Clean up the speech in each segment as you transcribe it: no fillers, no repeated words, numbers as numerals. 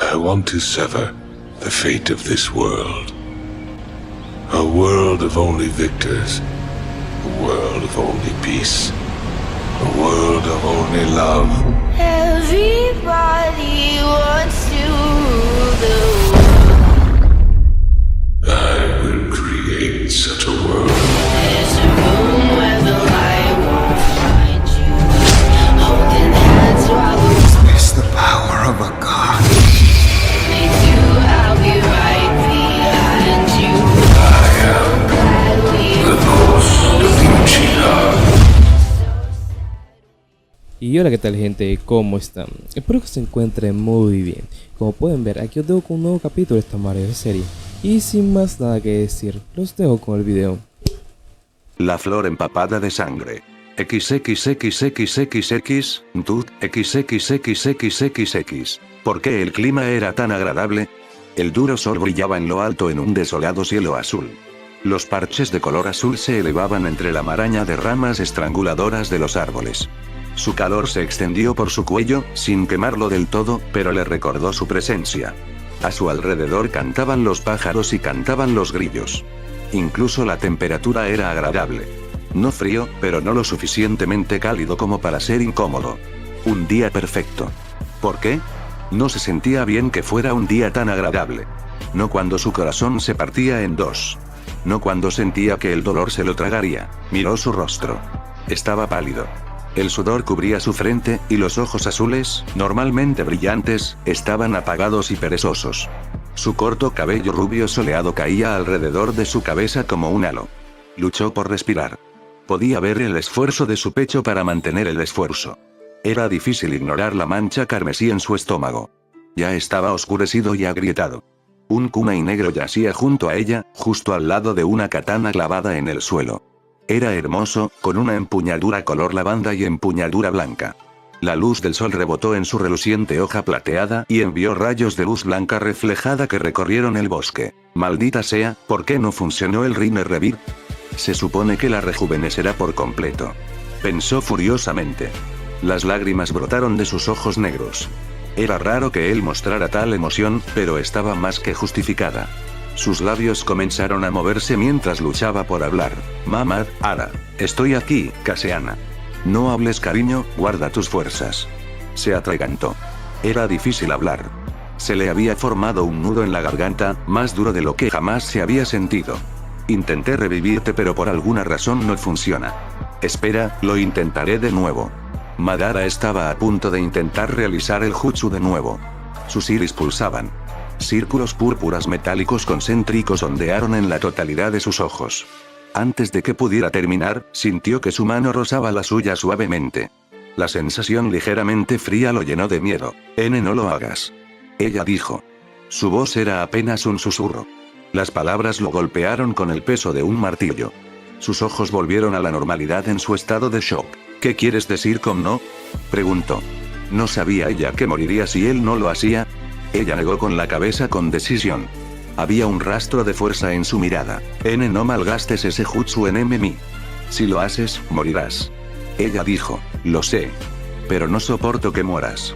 I want to sever the fate of this world. A world of only victors. A world of only peace. A world of only love. Everybody wants to rule the world. I will create such a world. There's a room where the light won't find you. Holding hands while we It's the power of a god. do, I'll be right behind you. I am Glad we the ghost of Uchiha. Y hola, ¿qué tal, gente? ¿Cómo están? Espero que se encuentren muy bien. Como pueden ver, aquí os dejo con un nuevo capítulo de esta maravillosa serie. Y sin más nada que decir, los dejo con el video. La flor empapada de sangre. XXXXXX, Dude, XXXXXX. ¿Por qué el clima era tan agradable? El duro sol brillaba en lo alto en un desolado cielo azul. Los parches de color azul se elevaban entre la maraña de ramas estranguladoras de los árboles. Su calor se extendió por su cuello, sin quemarlo del todo, pero le recordó su presencia. A su alrededor cantaban los pájaros y cantaban los grillos. Incluso la temperatura era agradable. No frío, pero no lo suficientemente cálido como para ser incómodo. Un día perfecto. ¿Por qué? No se sentía bien que fuera un día tan agradable. No cuando su corazón se partía en dos. No cuando sentía que el dolor se lo tragaría. Miró su rostro. Estaba pálido. El sudor cubría su frente, y los ojos azules, normalmente brillantes, estaban apagados y perezosos. Su corto cabello rubio soleado caía alrededor de su cabeza como un halo. Luchó por respirar. Podía ver el esfuerzo de su pecho para mantener el esfuerzo. Era difícil ignorar la mancha carmesí en su estómago. Ya estaba oscurecido y agrietado. Un kunai negro yacía junto a ella, justo al lado de una katana clavada en el suelo. Era hermoso, con una empuñadura color lavanda y empuñadura blanca. La luz del sol rebotó en su reluciente hoja plateada y envió rayos de luz blanca reflejada que recorrieron el bosque. Maldita sea, ¿por qué no funcionó el Rine Revir? Se supone que la rejuvenecerá por completo. Pensó furiosamente. Las lágrimas brotaron de sus ojos negros. Era raro que él mostrara tal emoción, pero estaba más que justificada. Sus labios comenzaron a moverse mientras luchaba por hablar. Mamad, Ara. Estoy aquí, Caseana. No hables, cariño, guarda tus fuerzas. Se atragantó. Era difícil hablar. Se le había formado un nudo en la garganta, más duro de lo que jamás se había sentido. Intenté revivirte, pero por alguna razón no funciona. Espera, lo intentaré de nuevo. Madara estaba a punto de intentar realizar el jutsu de nuevo. Sus iris pulsaban. Círculos púrpuras metálicos concéntricos ondearon en la totalidad de sus ojos. Antes de que pudiera terminar, sintió que su mano rozaba la suya suavemente. La sensación ligeramente fría lo llenó de miedo. No lo hagas. Ella dijo. Su voz era apenas un susurro. Las palabras lo golpearon con el peso de un martillo. Sus ojos volvieron a la normalidad en su estado de shock. ¿Qué quieres decir con no? Preguntó. ¿No sabía ella que moriría si él no lo hacía? Ella negó con la cabeza con decisión. Había un rastro de fuerza en su mirada. No malgastes ese jutsu en mí. Si lo haces, morirás. Ella dijo, lo sé. Pero no soporto que mueras.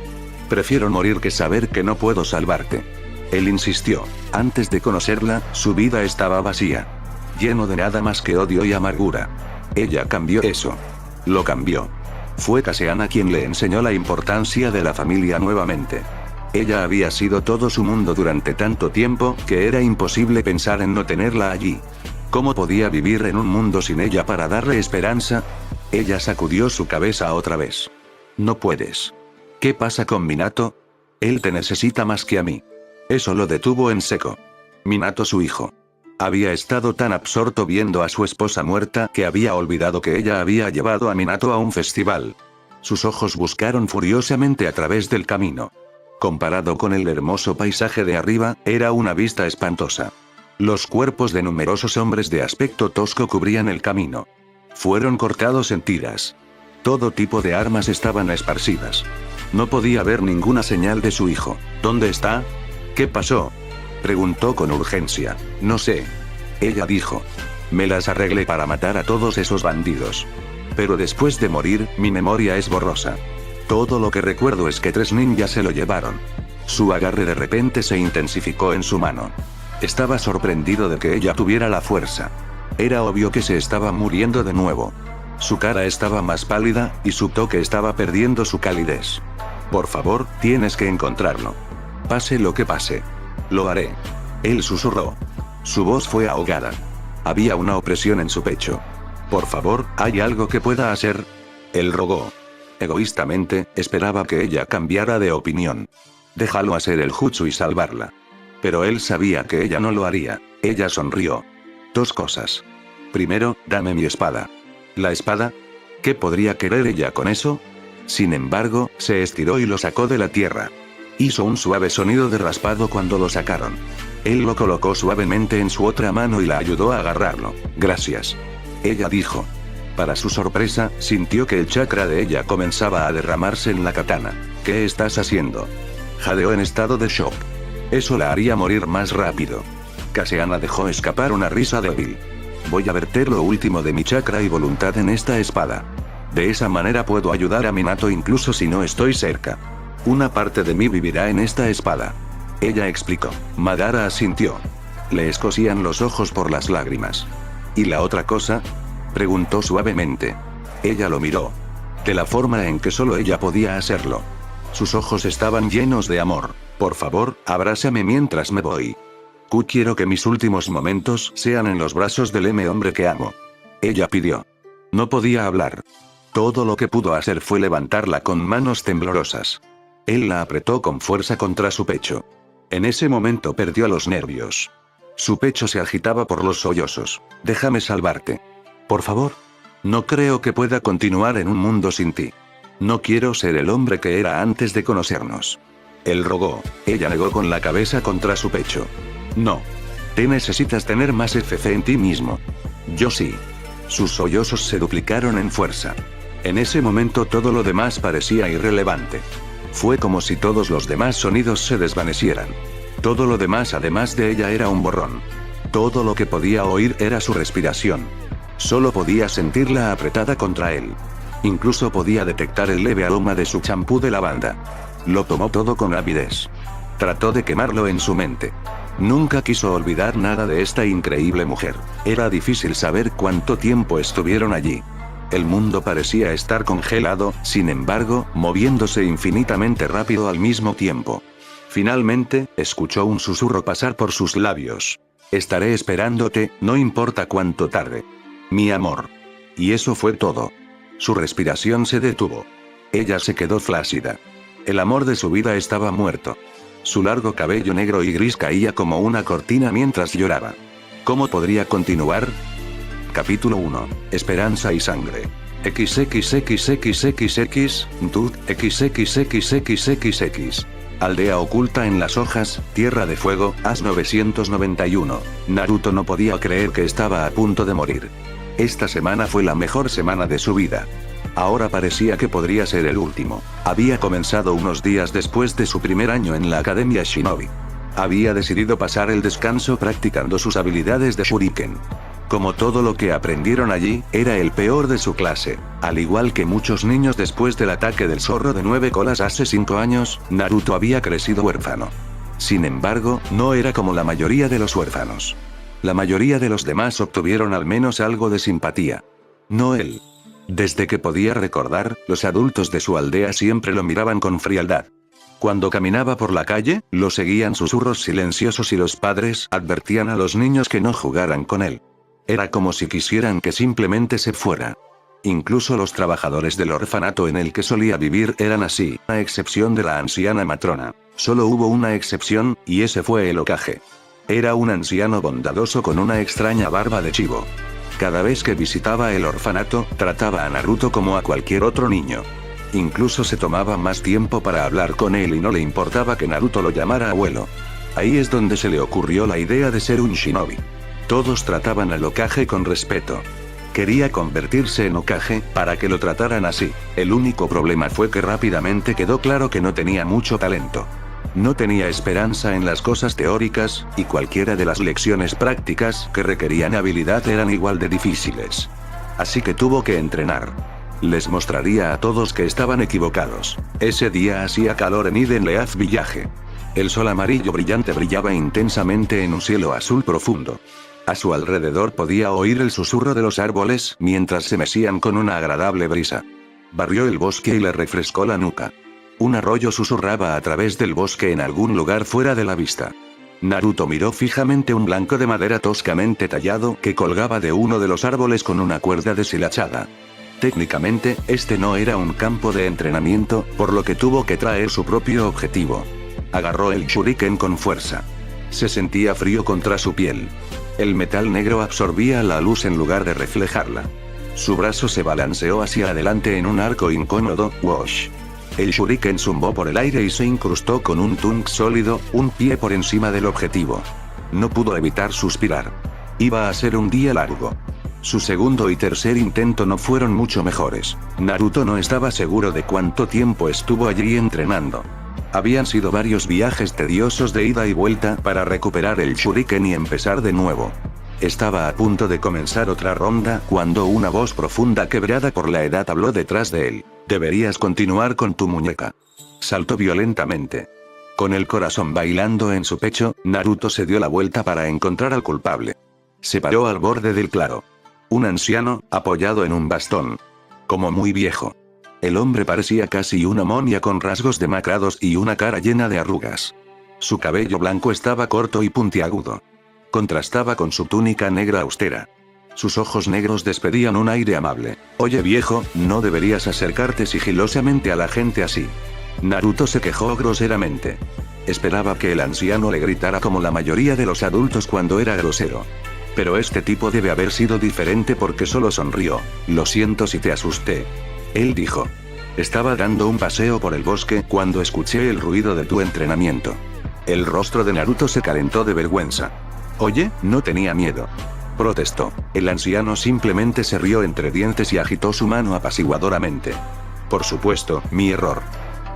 Prefiero morir que saber que no puedo salvarte. Él insistió. Antes de conocerla, su vida estaba vacía. Lleno de nada más que odio y amargura. Ella cambió eso. Lo cambió. Fue Caseana quien le enseñó la importancia de la familia nuevamente. Ella había sido todo su mundo durante tanto tiempo, que era imposible pensar en no tenerla allí. ¿Cómo podía vivir en un mundo sin ella para darle esperanza? Ella sacudió su cabeza otra vez. No puedes. ¿Qué pasa con Minato? Él te necesita más que a mí. Eso lo detuvo en seco. Minato, su hijo. Había estado tan absorto viendo a su esposa muerta que había olvidado que ella había llevado a Minato a un festival. Sus ojos buscaron furiosamente a través del camino. Comparado con el hermoso paisaje de arriba, era una vista espantosa. Los cuerpos de numerosos hombres de aspecto tosco cubrían el camino. Fueron cortados en tiras. Todo tipo de armas estaban esparcidas. No podía ver ninguna señal de su hijo. ¿Dónde está? ¿Qué pasó? Preguntó con urgencia. No sé. Ella dijo. Me las arreglé para matar a todos esos bandidos. Pero después de morir, mi memoria es borrosa. Todo lo que recuerdo es que 3 ninjas se lo llevaron. Su agarre de repente se intensificó en su mano. Estaba sorprendido de que ella tuviera la fuerza. Era obvio que se estaba muriendo de nuevo. Su cara estaba más pálida, y su toque estaba perdiendo su calidez. Por favor, tienes que encontrarlo. Pase lo que pase. Lo haré. Él susurró. Su voz fue ahogada. Había una opresión en su pecho. Por favor, ¿hay algo que pueda hacer? Él rogó. Egoístamente, esperaba que ella cambiara de opinión. Déjalo hacer el jutsu y salvarla. Pero él sabía que ella no lo haría. Ella sonrió. 2 cosas. Primero, dame mi espada. ¿La espada? ¿Qué podría querer ella con eso? Sin embargo, se estiró y lo sacó de la tierra. Hizo un suave sonido de raspado cuando lo sacaron. Él lo colocó suavemente en su otra mano y la ayudó a agarrarlo. Gracias. Ella dijo. Para su sorpresa, sintió que el chakra de ella comenzaba a derramarse en la katana. ¿Qué estás haciendo? Jadeó en estado de shock. Eso la haría morir más rápido. Kaseana dejó escapar una risa débil. Voy a verter lo último de mi chakra y voluntad en esta espada. De esa manera puedo ayudar a Minato incluso si no estoy cerca. Una parte de mí vivirá en esta espada. Ella explicó. Madara asintió. Le escocían los ojos por las lágrimas. ¿Y la otra cosa? Preguntó suavemente. Ella lo miró. De la forma en que solo ella podía hacerlo. Sus ojos estaban llenos de amor. Por favor, abrázame mientras me voy. Quiero que mis últimos momentos sean en los brazos del hombre que amo. Ella pidió. No podía hablar. Todo lo que pudo hacer fue levantarla con manos temblorosas. Él la apretó con fuerza contra su pecho. En ese momento perdió los nervios. Su pecho se agitaba por los sollozos. Déjame salvarte. Por favor. No creo que pueda continuar en un mundo sin ti. No quiero ser el hombre que era antes de conocernos. Él rogó. Ella negó con la cabeza contra su pecho. No. Te necesitas tener más fe en ti mismo. Yo sí. Sus sollozos se duplicaron en fuerza. En ese momento todo lo demás parecía irrelevante. Fue como si todos los demás sonidos se desvanecieran. Todo lo demás además de ella era un borrón. Todo lo que podía oír era su respiración. Solo podía sentirla apretada contra él. Incluso podía detectar el leve aroma de su champú de lavanda. Lo tomó todo con avidez. Trató de quemarlo en su mente. Nunca quiso olvidar nada de esta increíble mujer. Era difícil saber cuánto tiempo estuvieron allí. El mundo parecía estar congelado, sin embargo, moviéndose infinitamente rápido al mismo tiempo. Finalmente, escuchó un susurro pasar por sus labios. Estaré esperándote, no importa cuánto tarde. Mi amor. Y eso fue todo. Su respiración se detuvo. Ella se quedó flácida. El amor de su vida estaba muerto. Su largo cabello negro y gris caía como una cortina mientras lloraba. ¿Cómo podría continuar? Capítulo 1. Esperanza y sangre. XXXXXX, Dude, XXXXXX. Aldea oculta en las hojas, Tierra de Fuego, AS 991. Naruto no podía creer que estaba a punto de morir. Esta semana fue la mejor semana de su vida. Ahora parecía que podría ser el último. Había comenzado unos días después de su primer año en la Academia Shinobi. Había decidido pasar el descanso practicando sus habilidades de Shuriken. Como todo lo que aprendieron allí, era el peor de su clase. Al igual que muchos niños después del ataque del zorro de 9 colas hace 5 años, Naruto había crecido huérfano. Sin embargo, no era como la mayoría de los huérfanos. La mayoría de los demás obtuvieron al menos algo de simpatía. No él. Desde que podía recordar, los adultos de su aldea siempre lo miraban con frialdad. Cuando caminaba por la calle, lo seguían susurros silenciosos y los padres advertían a los niños que no jugaran con él. Era como si quisieran que simplemente se fuera. Incluso los trabajadores del orfanato en el que solía vivir eran así, a excepción de la anciana matrona. Solo hubo una excepción, y ese fue el Hokage. Era un anciano bondadoso con una extraña barba de chivo. Cada vez que visitaba el orfanato, trataba a Naruto como a cualquier otro niño. Incluso se tomaba más tiempo para hablar con él y no le importaba que Naruto lo llamara abuelo. Ahí es donde se le ocurrió la idea de ser un shinobi. Todos trataban al Hokage con respeto. Quería convertirse en Hokage, para que lo trataran así. El único problema fue que rápidamente quedó claro que no tenía mucho talento. No tenía esperanza en las cosas teóricas, y cualquiera de las lecciones prácticas que requerían habilidad eran igual de difíciles. Así que tuvo que entrenar. Les mostraría a todos que estaban equivocados. Ese día hacía calor en Eden Leaf Village. El sol amarillo brillante brillaba intensamente en un cielo azul profundo. A su alrededor podía oír el susurro de los árboles mientras se mecían con una agradable brisa. Barrió el bosque y le refrescó la nuca. Un arroyo susurraba a través del bosque en algún lugar fuera de la vista. Naruto miró fijamente un blanco de madera toscamente tallado que colgaba de uno de los árboles con una cuerda deshilachada. Técnicamente, este no era un campo de entrenamiento, por lo que tuvo que traer su propio objetivo. Agarró el shuriken con fuerza. Se sentía frío contra su piel. El metal negro absorbía la luz en lugar de reflejarla. Su brazo se balanceó hacia adelante en un arco incómodo, whoosh. El shuriken zumbó por el aire y se incrustó con un tunk sólido, un pie por encima del objetivo. No pudo evitar suspirar. Iba a ser un día largo. Su segundo y tercer intento no fueron mucho mejores. Naruto no estaba seguro de cuánto tiempo estuvo allí entrenando. Habían sido varios viajes tediosos de ida y vuelta para recuperar el shuriken y empezar de nuevo. Estaba a punto de comenzar otra ronda cuando una voz profunda quebrada por la edad habló detrás de él. Deberías continuar con tu muñeca. Saltó violentamente. Con el corazón bailando en su pecho, Naruto se dio la vuelta para encontrar al culpable. Se paró al borde del claro. Un anciano, apoyado en un bastón. Como muy viejo. El hombre parecía casi una momia con rasgos demacrados y una cara llena de arrugas. Su cabello blanco estaba corto y puntiagudo. Contrastaba con su túnica negra austera. Sus ojos negros despedían un aire amable. Oye viejo, no deberías acercarte sigilosamente a la gente así. Naruto se quejó groseramente. Esperaba que el anciano le gritara como la mayoría de los adultos cuando era grosero. Pero este tipo debe haber sido diferente porque solo sonrió. Lo siento si te asusté. Él dijo. Estaba dando un paseo por el bosque cuando escuché el ruido de tu entrenamiento. El rostro de Naruto se calentó de vergüenza. Oye, no tenía miedo. Protestó. El anciano simplemente se rió entre dientes y agitó su mano apaciguadoramente. Por supuesto, mi error.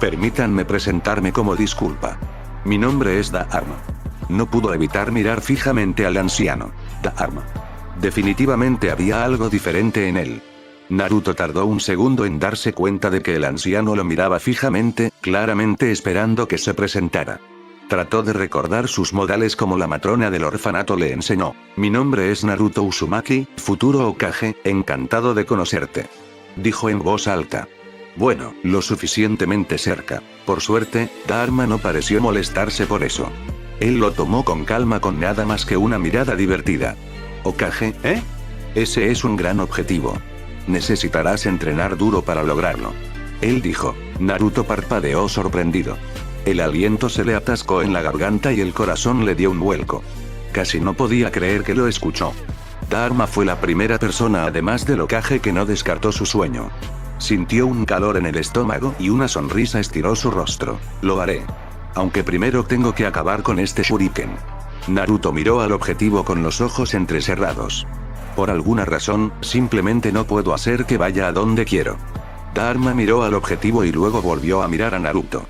Permítanme presentarme como disculpa. Mi nombre es Dharma. No pudo evitar mirar fijamente al anciano. Dharma. Definitivamente había algo diferente en él. Naruto tardó un segundo en darse cuenta de que el anciano lo miraba fijamente, claramente esperando que se presentara. Trató de recordar sus modales como la matrona del orfanato le enseñó. Mi nombre es Naruto Uzumaki, futuro Hokage, encantado de conocerte. Dijo en voz alta. Bueno, lo suficientemente cerca. Por suerte, Dharma no pareció molestarse por eso. Él lo tomó con calma con nada más que una mirada divertida. Hokage, ¿eh? Ese es un gran objetivo. Necesitarás entrenar duro para lograrlo. Él dijo. Naruto parpadeó sorprendido. El aliento se le atascó en la garganta y el corazón le dio un vuelco. Casi no podía creer que lo escuchó. Dharma fue la primera persona además del Hokage que no descartó su sueño. Sintió un calor en el estómago y una sonrisa estiró su rostro. Lo haré. Aunque primero tengo que acabar con este shuriken. Naruto miró al objetivo con los ojos entrecerrados. Por alguna razón, simplemente no puedo hacer que vaya a donde quiero. Dharma miró al objetivo y luego volvió a mirar a Naruto.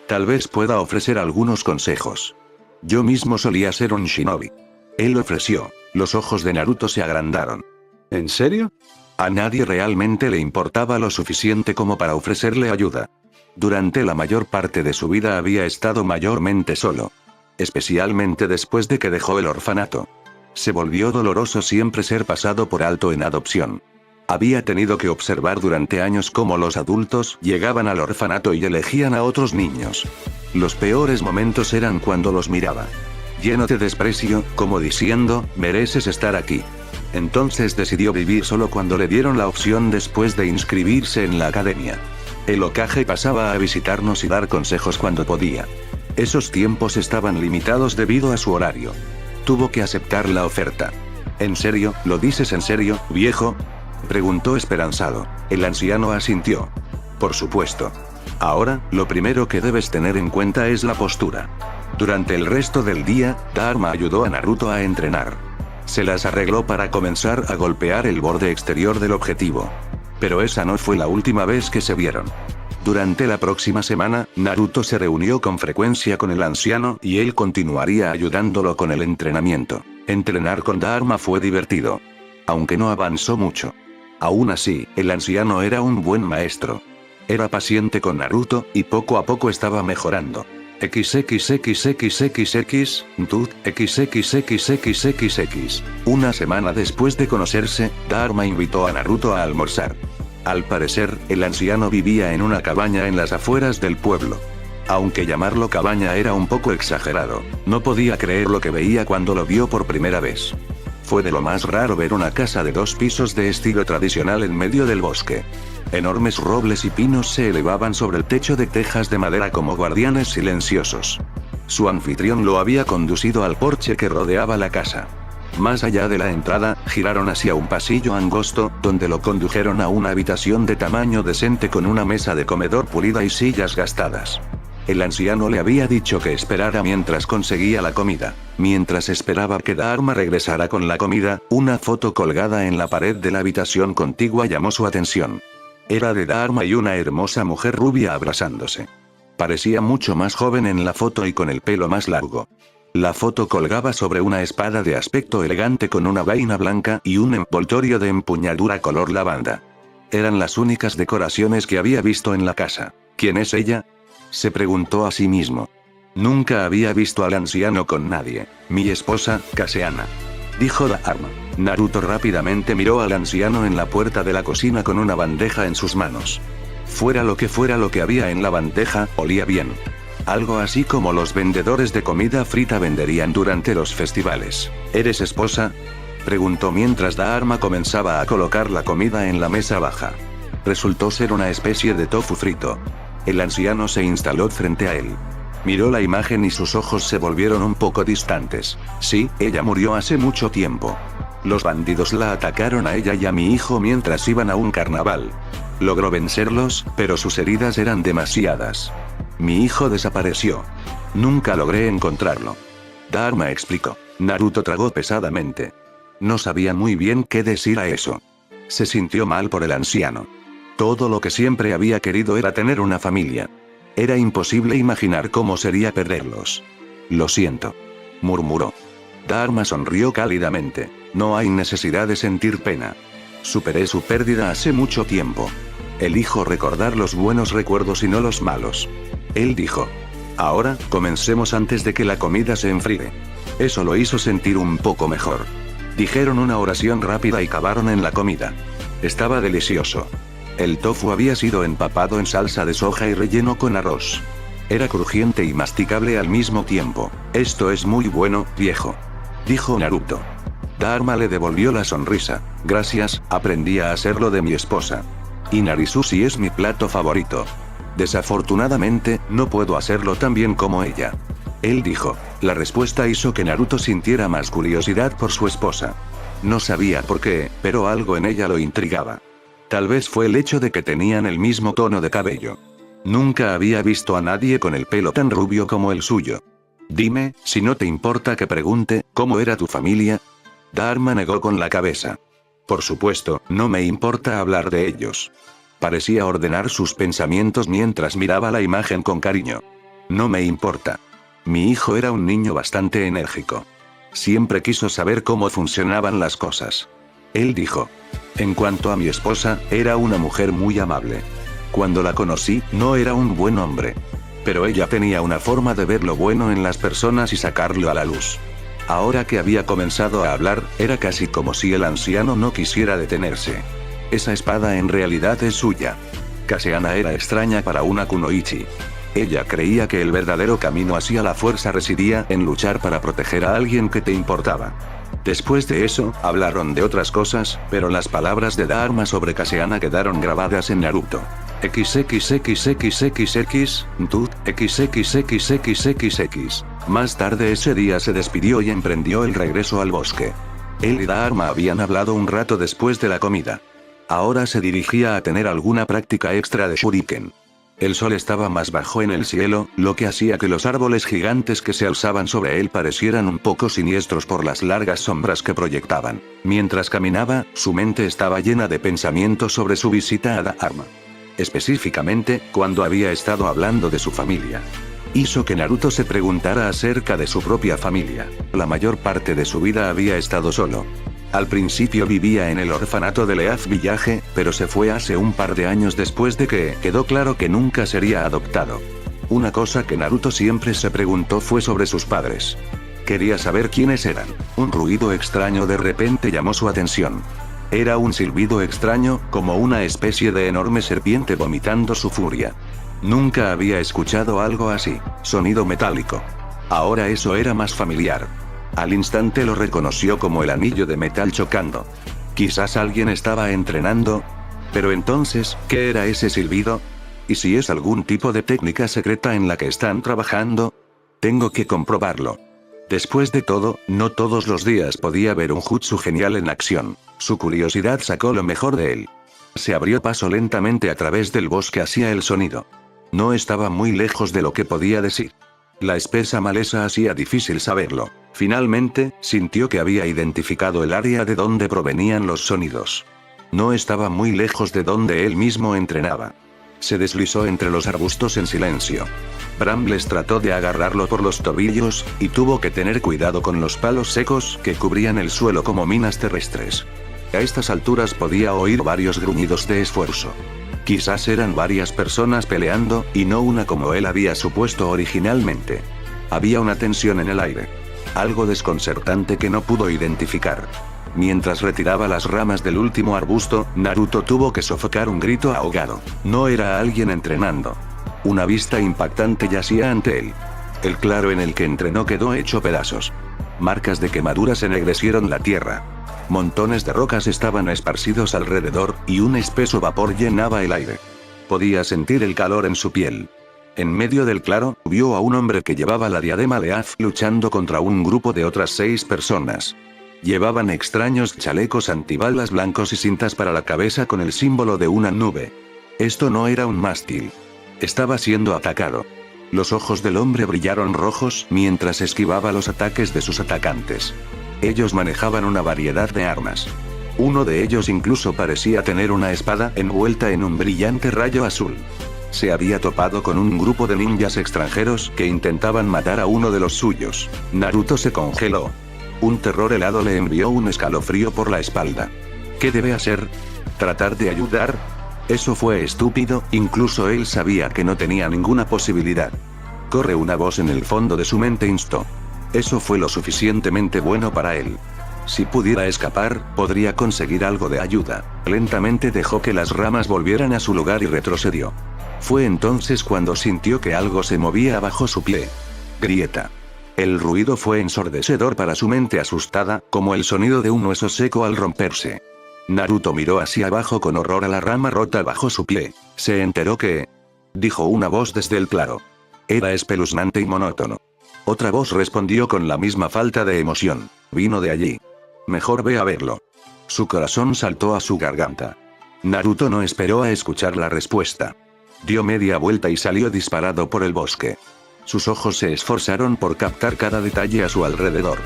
Tal vez pueda ofrecer algunos consejos. Yo mismo solía ser un shinobi. Él ofreció. Los ojos de Naruto se agrandaron. ¿En serio? A nadie realmente le importaba lo suficiente como para ofrecerle ayuda. Durante la mayor parte de su vida había estado mayormente solo. Especialmente después de que dejó el orfanato. Se volvió doloroso siempre ser pasado por alto en adopción. Había tenido que observar durante años cómo los adultos llegaban al orfanato y elegían a otros niños. Los peores momentos eran cuando los miraba. Lleno de desprecio, como diciendo, mereces estar aquí. Entonces decidió vivir solo cuando le dieron la opción después de inscribirse en la academia. El Hokage pasaba a visitarnos y dar consejos cuando podía. Esos tiempos estaban limitados debido a su horario. Tuvo que aceptar la oferta. ¿En serio? ¿Lo dices en serio, viejo? Preguntó esperanzado. El anciano asintió. Por supuesto. Ahora, lo primero que debes tener en cuenta es la postura. Durante el resto del día, Dharma ayudó a Naruto a entrenar. Se las arregló para comenzar a golpear el borde exterior del objetivo. Pero esa no fue la última vez que se vieron. Durante la próxima semana, Naruto se reunió con frecuencia con el anciano y él continuaría ayudándolo con el entrenamiento. Entrenar con Dharma fue divertido. Aunque no avanzó mucho. Aún así, el anciano era un buen maestro. Era paciente con Naruto, y poco a poco estaba mejorando. XXXXXX, Tut, XXXXXX. Una semana después de conocerse, Dharma invitó a Naruto a almorzar. Al parecer, el anciano vivía en una cabaña en las afueras del pueblo. Aunque llamarlo cabaña era un poco exagerado, no podía creer lo que veía cuando lo vio por primera vez. Fue de lo más raro ver una casa de 2 pisos de estilo tradicional en medio del bosque. Enormes robles y pinos se elevaban sobre el techo de tejas de madera como guardianes silenciosos. Su anfitrión lo había conducido al porche que rodeaba la casa. Más allá de la entrada, giraron hacia un pasillo angosto, donde lo condujeron a una habitación de tamaño decente con una mesa de comedor pulida y sillas gastadas. El anciano le había dicho que esperara mientras conseguía la comida. Mientras esperaba que Dharma regresara con la comida, una foto colgada en la pared de la habitación contigua llamó su atención. Era de Dharma y una hermosa mujer rubia abrazándose. Parecía mucho más joven en la foto y con el pelo más largo. La foto colgaba sobre una espada de aspecto elegante con una vaina blanca y un envoltorio de empuñadura color lavanda. Eran las únicas decoraciones que había visto en la casa. ¿Quién es ella?, se preguntó a sí mismo. Nunca había visto al anciano con nadie. Mi esposa, Kaseana, dijo Dharma. Naruto rápidamente miró al anciano en la puerta de la cocina con una bandeja en sus manos. Fuera lo que había en la bandeja, olía bien. Algo así como los vendedores de comida frita venderían durante los festivales. ¿Eres esposa?, preguntó mientras Dharma comenzaba a colocar la comida en la mesa baja. Resultó ser una especie de tofu frito. El anciano se instaló frente a él. Miró la imagen y sus ojos se volvieron un poco distantes. Sí, ella murió hace mucho tiempo. Los bandidos la atacaron a ella y a mi hijo mientras iban a un carnaval. Logró vencerlos, pero sus heridas eran demasiadas. Mi hijo desapareció. Nunca logré encontrarlo. Dharma explicó. Naruto tragó pesadamente. No sabía muy bien qué decir a eso. Se sintió mal por el anciano. Todo lo que siempre había querido era tener una familia. Era imposible imaginar cómo sería perderlos. Lo siento, murmuró. Dharma sonrió cálidamente. No hay necesidad de sentir pena. Superé su pérdida hace mucho tiempo. Elijo recordar los buenos recuerdos y no los malos. Él dijo. Ahora, comencemos antes de que la comida se enfríe. Eso lo hizo sentir un poco mejor. Dijeron una oración rápida y cavaron en la comida. Estaba delicioso. El tofu había sido empapado en salsa de soja y relleno con arroz. Era crujiente y masticable al mismo tiempo. Esto es muy bueno, viejo, dijo Naruto. Dharma le devolvió la sonrisa. Gracias, aprendí a hacerlo de mi esposa. Y narisushi es mi plato favorito. Desafortunadamente, no puedo hacerlo tan bien como ella. Él dijo. La respuesta hizo que Naruto sintiera más curiosidad por su esposa. No sabía por qué, pero algo en ella lo intrigaba. Tal vez fue el hecho de que tenían el mismo tono de cabello. Nunca había visto a nadie con el pelo tan rubio como el suyo. Dime, si no te importa que pregunte, ¿cómo era tu familia? Dharma negó con la cabeza. Por supuesto, no me importa hablar de ellos. Parecía ordenar sus pensamientos mientras miraba la imagen con cariño. No me importa. Mi hijo era un niño bastante enérgico. Siempre quiso saber cómo funcionaban las cosas. Él dijo. En cuanto a mi esposa, era una mujer muy amable. Cuando la conocí, no era un buen hombre. Pero ella tenía una forma de ver lo bueno en las personas y sacarlo a la luz. Ahora que había comenzado a hablar, era casi como si el anciano no quisiera detenerse. Esa espada en realidad es suya. Kaseana era extraña para una kunoichi. Ella creía que el verdadero camino hacia la fuerza residía en luchar para proteger a alguien que te importaba. Después de eso, hablaron de otras cosas, pero las palabras de Dharma sobre Kaseana quedaron grabadas en Naruto. XXXXXX, Tut, XXXXXX. Más tarde ese día se despidió y emprendió el regreso al bosque. Él y Dharma habían hablado un rato después de la comida. Ahora se dirigía a tener alguna práctica extra de Shuriken. El sol estaba más bajo en el cielo, lo que hacía que los árboles gigantes que se alzaban sobre él parecieran un poco siniestros por las largas sombras que proyectaban. Mientras caminaba, su mente estaba llena de pensamientos sobre su visita a Dharma. Específicamente, cuando había estado hablando de su familia. Hizo que Naruto se preguntara acerca de su propia familia. La mayor parte de su vida había estado solo. Al principio vivía en el orfanato de Leaf Village, pero se fue hace un par de años después de que quedó claro que nunca sería adoptado. Una cosa que Naruto siempre se preguntó fue sobre sus padres. Quería saber quiénes eran. Un ruido extraño de repente llamó su atención. Era un silbido extraño, como una especie de enorme serpiente vomitando su furia. Nunca había escuchado algo así, sonido metálico. Ahora eso era más familiar. Al instante lo reconoció como el anillo de metal chocando. Quizás alguien estaba entrenando. Pero entonces, ¿qué era ese silbido? ¿Y si es algún tipo de técnica secreta en la que están trabajando? Tengo que comprobarlo. Después de todo, no todos los días podía ver un jutsu genial en acción. Su curiosidad sacó lo mejor de él. Se abrió paso lentamente a través del bosque hacia el sonido. No estaba muy lejos de lo que podía decir. La espesa maleza hacía difícil saberlo. Finalmente, sintió que había identificado el área de donde provenían los sonidos. No estaba muy lejos de donde él mismo entrenaba. Se deslizó entre los arbustos en silencio. Brambles trató de agarrarlo por los tobillos, y tuvo que tener cuidado con los palos secos que cubrían el suelo como minas terrestres. A estas alturas podía oír varios gruñidos de esfuerzo. Quizás eran varias personas peleando, y no una como él había supuesto originalmente. Había una tensión en el aire. Algo desconcertante que no pudo identificar. Mientras retiraba las ramas del último arbusto, Naruto tuvo que sofocar un grito ahogado. No era alguien entrenando. Una vista impactante yacía ante él. El claro en el que entrenó quedó hecho pedazos. Marcas de quemaduras ennegrecieron la tierra. Montones de rocas estaban esparcidos alrededor, y un espeso vapor llenaba el aire. Podía sentir el calor en su piel. En medio del claro, vio a un hombre que llevaba la diadema de Az luchando contra un grupo de otras 6 personas. Llevaban extraños chalecos antibalas blancos y cintas para la cabeza con el símbolo de una nube. Esto no era un mástil. Estaba siendo atacado. Los ojos del hombre brillaron rojos mientras esquivaba los ataques de sus atacantes. Ellos manejaban una variedad de armas. Uno de ellos incluso parecía tener una espada envuelta en un brillante rayo azul. Se había topado con un grupo de ninjas extranjeros que intentaban matar a uno de los suyos. Naruto se congeló. Un terror helado le envió un escalofrío por la espalda. ¿Qué debe hacer? ¿Tratar de ayudar? Eso fue estúpido, incluso él sabía que no tenía ninguna posibilidad. Corre, una voz en el fondo de su mente instó. Eso fue lo suficientemente bueno para él. Si pudiera escapar, podría conseguir algo de ayuda. Lentamente dejó que las ramas volvieran a su lugar y retrocedió. Fue entonces cuando sintió que algo se movía bajo su pie. Grieta. El ruido fue ensordecedor para su mente asustada, como el sonido de un hueso seco al romperse. Naruto miró hacia abajo con horror a la rama rota bajo su pie. Se enteró que... dijo una voz desde el claro. Era espeluznante y monótono. Otra voz respondió con la misma falta de emoción. Vino de allí. Mejor ve a verlo. Su corazón saltó a su garganta. Naruto no esperó a escuchar la respuesta. Dio media vuelta y salió disparado por el bosque. Sus ojos se esforzaron por captar cada detalle a su alrededor.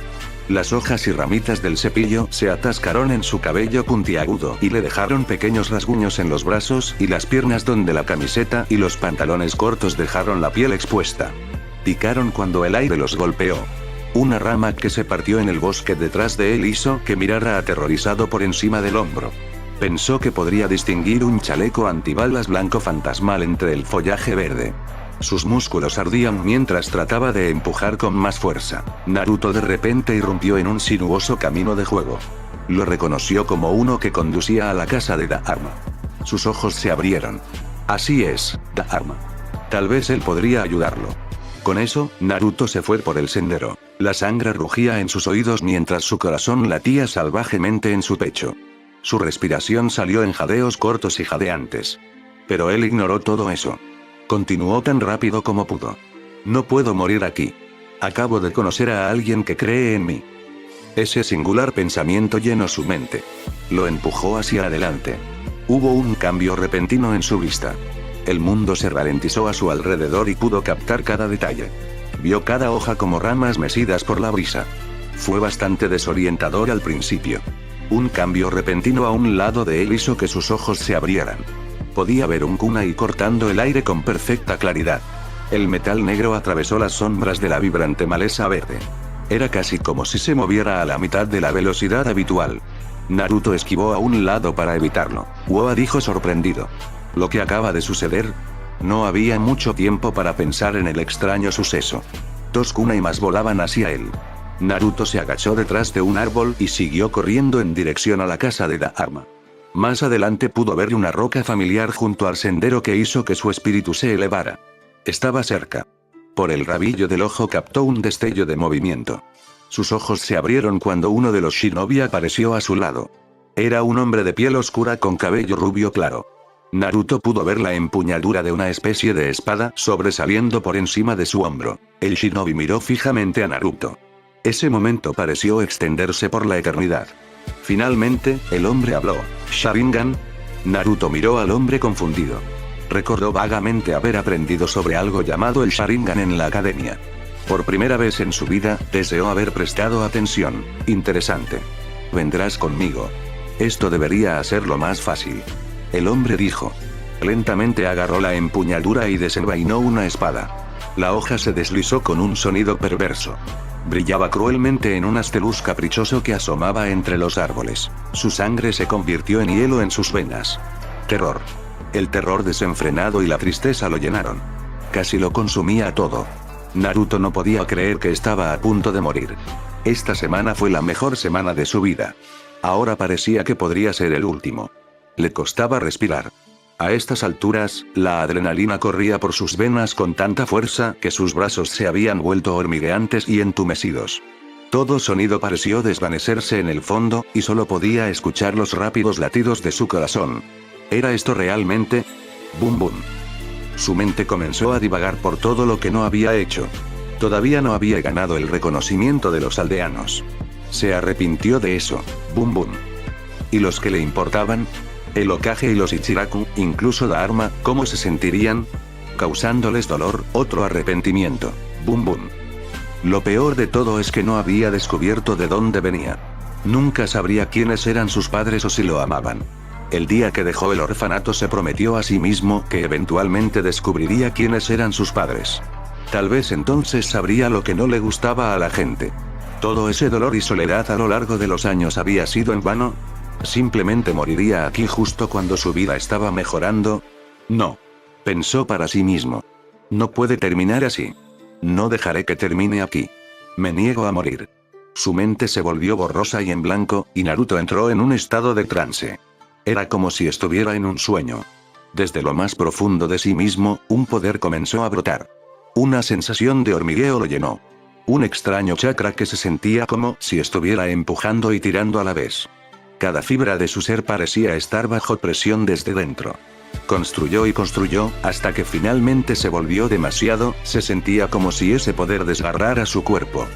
Las hojas y ramitas del cepillo se atascaron en su cabello puntiagudo y le dejaron pequeños rasguños en los brazos y las piernas donde la camiseta y los pantalones cortos dejaron la piel expuesta. Picaron cuando el aire los golpeó. Una rama que se partió en el bosque detrás de él hizo que mirara aterrorizado por encima del hombro. Pensó que podría distinguir un chaleco antibalas blanco fantasmal entre el follaje verde. Sus músculos ardían mientras trataba de empujar con más fuerza. Naruto de repente irrumpió en un sinuoso camino de juego. Lo reconoció como uno que conducía a la casa de Dharma. Sus ojos se abrieron. Así es, Dharma. Tal vez él podría ayudarlo. Con eso, Naruto se fue por el sendero. La sangre rugía en sus oídos mientras su corazón latía salvajemente en su pecho. Su respiración salió en jadeos cortos y jadeantes. Pero él ignoró todo eso. Continuó tan rápido como pudo. No puedo morir aquí. Acabo de conocer a alguien que cree en mí. Ese singular pensamiento llenó su mente. Lo empujó hacia adelante. Hubo un cambio repentino en su vista. El mundo se ralentizó a su alrededor y pudo captar cada detalle. Vio cada hoja como ramas mecidas por la brisa. Fue bastante desorientador al principio. Un cambio repentino a un lado de él hizo que sus ojos se abrieran. Podía ver un kunai cortando el aire con perfecta claridad. El metal negro atravesó las sombras de la vibrante maleza verde. Era casi como si se moviera a la mitad de la velocidad habitual. Naruto esquivó a un lado para evitarlo. Uoa dijo sorprendido. ¿Lo que acaba de suceder? No había mucho tiempo para pensar en el extraño suceso. 2 kunai volaban hacia él. Naruto se agachó detrás de un árbol y siguió corriendo en dirección a la casa de Dharma. Más adelante pudo ver una roca familiar junto al sendero que hizo que su espíritu se elevara. Estaba cerca. Por el rabillo del ojo captó un destello de movimiento. Sus ojos se abrieron cuando uno de los shinobi apareció a su lado. Era un hombre de piel oscura con cabello rubio claro. Naruto pudo ver la empuñadura de una especie de espada sobresaliendo por encima de su hombro. El shinobi miró fijamente a Naruto. Ese momento pareció extenderse por la eternidad. Finalmente, el hombre habló. ¿Sharingan? Naruto miró al hombre confundido. Recordó vagamente haber aprendido sobre algo llamado el Sharingan en la academia. Por primera vez en su vida, deseó haber prestado atención. Interesante. Vendrás conmigo. Esto debería hacerlo más fácil. El hombre dijo. Lentamente agarró la empuñadura y desenvainó una espada. La hoja se deslizó con un sonido perverso. Brillaba cruelmente en un haz de luz caprichoso que asomaba entre los árboles. Su sangre se convirtió en hielo en sus venas. Terror. El terror desenfrenado y la tristeza lo llenaron. Casi lo consumía todo. Naruto no podía creer que estaba a punto de morir. Esta semana fue la mejor semana de su vida. Ahora parecía que podría ser el último. Le costaba respirar. A estas alturas, la adrenalina corría por sus venas con tanta fuerza que sus brazos se habían vuelto hormigueantes y entumecidos. Todo sonido pareció desvanecerse en el fondo, y solo podía escuchar los rápidos latidos de su corazón. ¿Era esto realmente? Bum bum. Su mente comenzó a divagar por todo lo que no había hecho. Todavía no había ganado el reconocimiento de los aldeanos. Se arrepintió de eso. Bum bum. ¿Y los que le importaban? El Hokage y los Ichiraku, incluso Dharma, ¿cómo se sentirían? Causándoles dolor, otro arrepentimiento. Bum bum. Lo peor de todo es que no había descubierto de dónde venía. Nunca sabría quiénes eran sus padres o si lo amaban. El día que dejó el orfanato se prometió a sí mismo que eventualmente descubriría quiénes eran sus padres. Tal vez entonces sabría lo que no le gustaba a la gente. Todo ese dolor y soledad a lo largo de los años había sido en vano. ¿Simplemente moriría aquí justo cuando su vida estaba mejorando? No. Pensó para sí mismo. No puede terminar así. No dejaré que termine aquí. Me niego a morir. Su mente se volvió borrosa y en blanco, y Naruto entró en un estado de trance. Era como si estuviera en un sueño. Desde lo más profundo de sí mismo, un poder comenzó a brotar. Una sensación de hormigueo lo llenó. Un extraño chakra que se sentía como si estuviera empujando y tirando a la vez. Cada fibra de su ser parecía estar bajo presión desde dentro. Construyó y construyó, hasta que finalmente se volvió demasiado, se sentía como si ese poder desgarrara su cuerpo.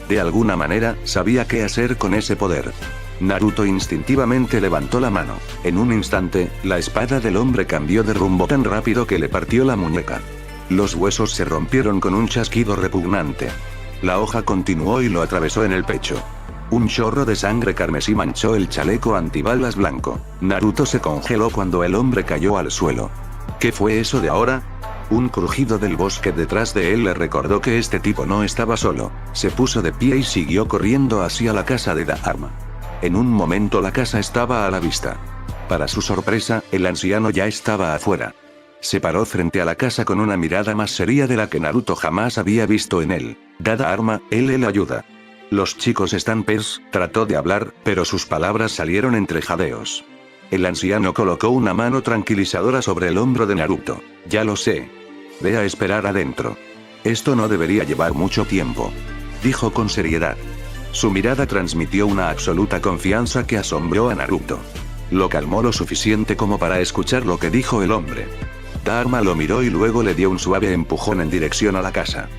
De alguna manera, sabía qué hacer con ese poder. Naruto instintivamente levantó la mano. En un instante, la espada del hombre cambió de rumbo tan rápido que le partió la muñeca. Los huesos se rompieron con un chasquido repugnante. La hoja continuó y lo atravesó en el pecho. Un chorro de sangre carmesí manchó el chaleco antibalas blanco. Naruto se congeló cuando el hombre cayó al suelo. ¿Qué fue eso de ahora? Un crujido del bosque detrás de él le recordó que este tipo no estaba solo. Se puso de pie y siguió corriendo hacia la casa de Dharma. En un momento la casa estaba a la vista. Para su sorpresa, el anciano ya estaba afuera. Se paró frente a la casa con una mirada más seria de la que Naruto jamás había visto en él. Dharma, él ayuda. Los chicos están trató de hablar, pero sus palabras salieron entre jadeos. El anciano colocó una mano tranquilizadora sobre el hombro de Naruto. Ya lo sé. Ve a esperar adentro. Esto no debería llevar mucho tiempo. Dijo con seriedad. Su mirada transmitió una absoluta confianza que asombró a Naruto. Lo calmó lo suficiente como para escuchar lo que dijo el hombre. Dharma lo miró y luego le dio un suave empujón en dirección a la casa.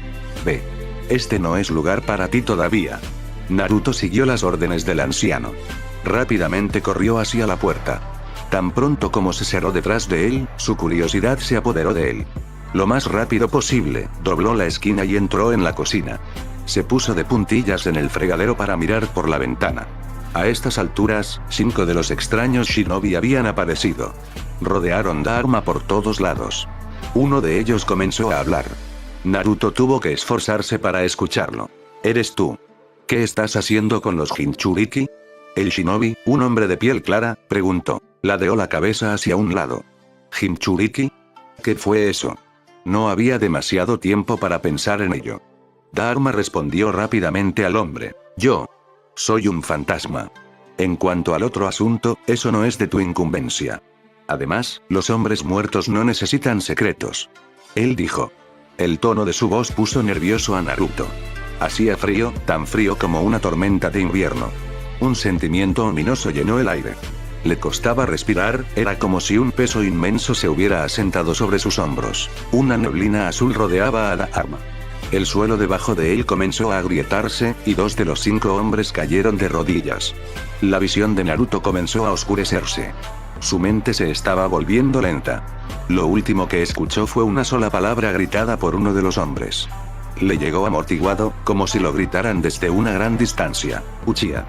Ve. Este no es lugar para ti todavía. Naruto siguió las órdenes del anciano. Rápidamente corrió hacia la puerta. Tan pronto como se cerró detrás de él, su curiosidad se apoderó de él. Lo más rápido posible, dobló la esquina y entró en la cocina. Se puso de puntillas en el fregadero para mirar por la ventana. A estas alturas, 5 de los extraños shinobi habían aparecido. Rodearon Dharma por todos lados. Uno de ellos comenzó a hablar. Naruto tuvo que esforzarse para escucharlo. ¿Eres tú? ¿Qué estás haciendo con los Jinchuriki? El shinobi, un hombre de piel clara, preguntó. Ladeó la cabeza hacia un lado. ¿Jinchuriki? ¿Qué fue eso? No había demasiado tiempo para pensar en ello. Dharma respondió rápidamente al hombre. Yo soy un fantasma. En cuanto al otro asunto, eso no es de tu incumbencia. Además, los hombres muertos no necesitan secretos. Él dijo. El tono de su voz puso nervioso a Naruto. Hacía frío, tan frío como una tormenta de invierno. Un sentimiento ominoso llenó el aire. Le costaba respirar, era como si un peso inmenso se hubiera asentado sobre sus hombros. Una neblina azul rodeaba a Dharma. El suelo debajo de él comenzó a agrietarse, y 2 de los 5 hombres cayeron de rodillas. La visión de Naruto comenzó a oscurecerse. Su mente se estaba volviendo lenta. Lo último que escuchó fue una sola palabra gritada por uno de los hombres. Le llegó amortiguado, como si lo gritaran desde una gran distancia. Uchiha.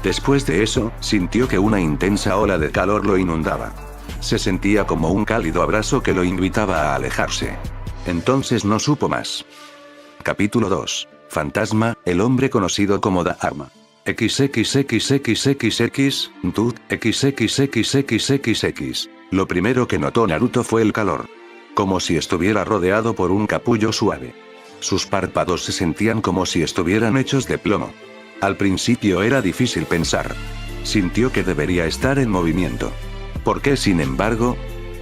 Después de eso, sintió que una intensa ola de calor lo inundaba. Se sentía como un cálido abrazo que lo invitaba a alejarse. Entonces no supo más. Capítulo 2. Fantasma, el hombre conocido como Dharma. XXXXXX, Tut, XXXXXX. Lo primero que notó Naruto fue el calor. Como si estuviera rodeado por un capullo suave. Sus párpados se sentían como si estuvieran hechos de plomo. Al principio era difícil pensar. Sintió que debería estar en movimiento. ¿Por qué, sin embargo?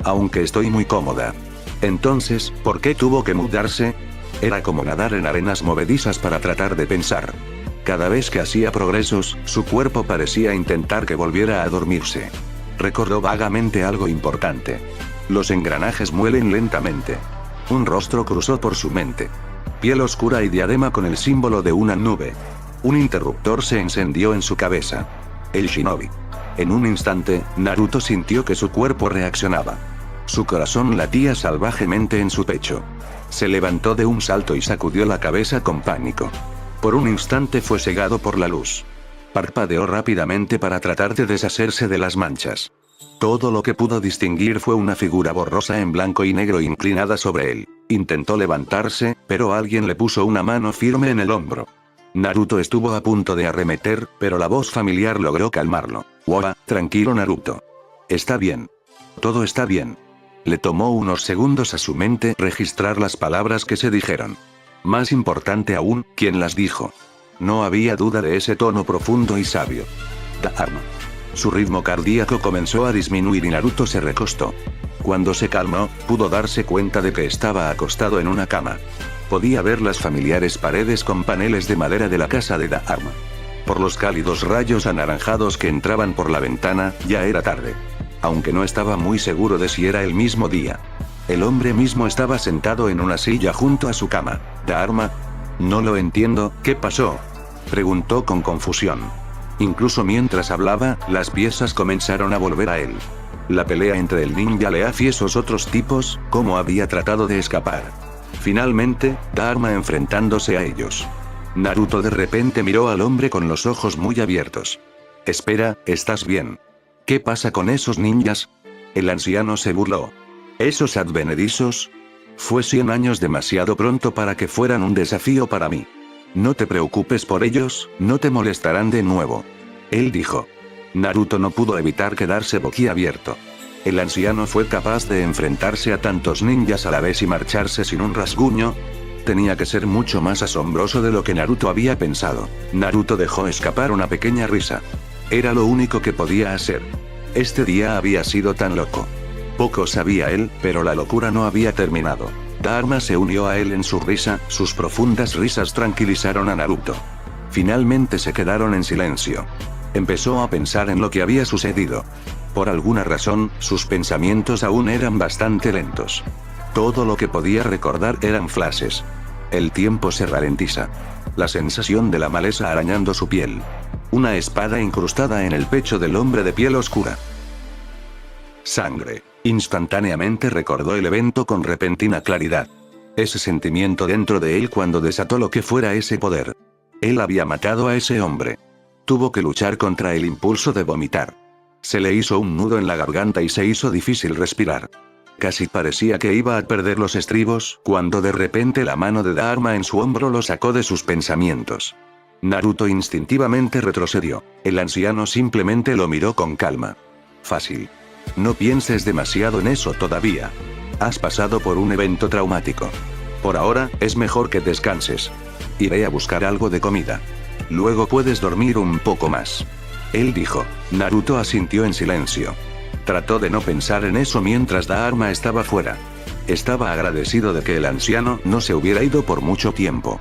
Aunque estoy muy cómoda. Entonces, ¿por qué tuvo que mudarse? Era como nadar en arenas movedizas para tratar de pensar. Cada vez que hacía progresos, su cuerpo parecía intentar que volviera a dormirse. Recordó vagamente algo importante. Los engranajes muelen lentamente. Un rostro cruzó por su mente. Piel oscura y diadema con el símbolo de una nube. Un interruptor se encendió en su cabeza. El shinobi. En un instante, Naruto sintió que su cuerpo reaccionaba. Su corazón latía salvajemente en su pecho. Se levantó de un salto y sacudió la cabeza con pánico. Por un instante fue cegado por la luz. Parpadeó rápidamente para tratar de deshacerse de las manchas. Todo lo que pudo distinguir fue una figura borrosa en blanco y negro inclinada sobre él. Intentó levantarse, pero alguien le puso una mano firme en el hombro. Naruto estuvo a punto de arremeter, pero la voz familiar logró calmarlo. Wow, tranquilo Naruto. Está bien. Todo está bien. Le tomó unos segundos a su mente registrar las palabras que se dijeron. Más importante aún, ¿quién las dijo? No había duda de ese tono profundo y sabio. Dharma. Su ritmo cardíaco comenzó a disminuir y Naruto se recostó. Cuando se calmó, pudo darse cuenta de que estaba acostado en una cama. Podía ver las familiares paredes con paneles de madera de la casa de Dharma. Por los cálidos rayos anaranjados que entraban por la ventana, ya era tarde. Aunque no estaba muy seguro de si era el mismo día. El hombre mismo estaba sentado en una silla junto a su cama. Dharma. No lo entiendo, ¿qué pasó? Preguntó con confusión. Incluso mientras hablaba, las piezas comenzaron a volver a él. La pelea entre el ninja Leaf y esos otros tipos, cómo había tratado de escapar. Finalmente, Dharma enfrentándose a ellos. Naruto de repente miró al hombre con los ojos muy abiertos. Espera, ¿estás bien? ¿Qué pasa con esos ninjas? El anciano se burló. ¿Esos advenedizos? Fue 100 años demasiado pronto para que fueran un desafío para mí. No te preocupes por ellos, no te molestarán de nuevo. Él dijo. Naruto no pudo evitar quedarse boquiabierto. El anciano fue capaz de enfrentarse a tantos ninjas a la vez y marcharse sin un rasguño. Tenía que ser mucho más asombroso de lo que Naruto había pensado. Naruto dejó escapar una pequeña risa. Era lo único que podía hacer. Este día había sido tan loco. Poco sabía él, pero la locura no había terminado. Dharma se unió a él en su risa, sus profundas risas tranquilizaron a Naruto. Finalmente se quedaron en silencio. Empezó a pensar en lo que había sucedido. Por alguna razón, sus pensamientos aún eran bastante lentos. Todo lo que podía recordar eran flashes. El tiempo se ralentiza. La sensación de la maleza arañando su piel. Una espada incrustada en el pecho del hombre de piel oscura. Sangre. Instantáneamente recordó el evento con repentina claridad. Ese sentimiento dentro de él cuando desató lo que fuera ese poder. Él había matado a ese hombre. Tuvo que luchar contra el impulso de vomitar. Se le hizo un nudo en la garganta y se hizo difícil respirar. Casi parecía que iba a perder los estribos, cuando de repente la mano de Dharma en su hombro lo sacó de sus pensamientos. Naruto instintivamente retrocedió. El anciano simplemente lo miró con calma. Fácil. No pienses demasiado en eso todavía. Has pasado por un evento traumático. Por ahora, es mejor que descanses. Iré a buscar algo de comida. Luego puedes dormir un poco más. Él dijo. Naruto asintió en silencio. Trató de no pensar en eso mientras Dharma estaba fuera. Estaba agradecido de que el anciano no se hubiera ido por mucho tiempo.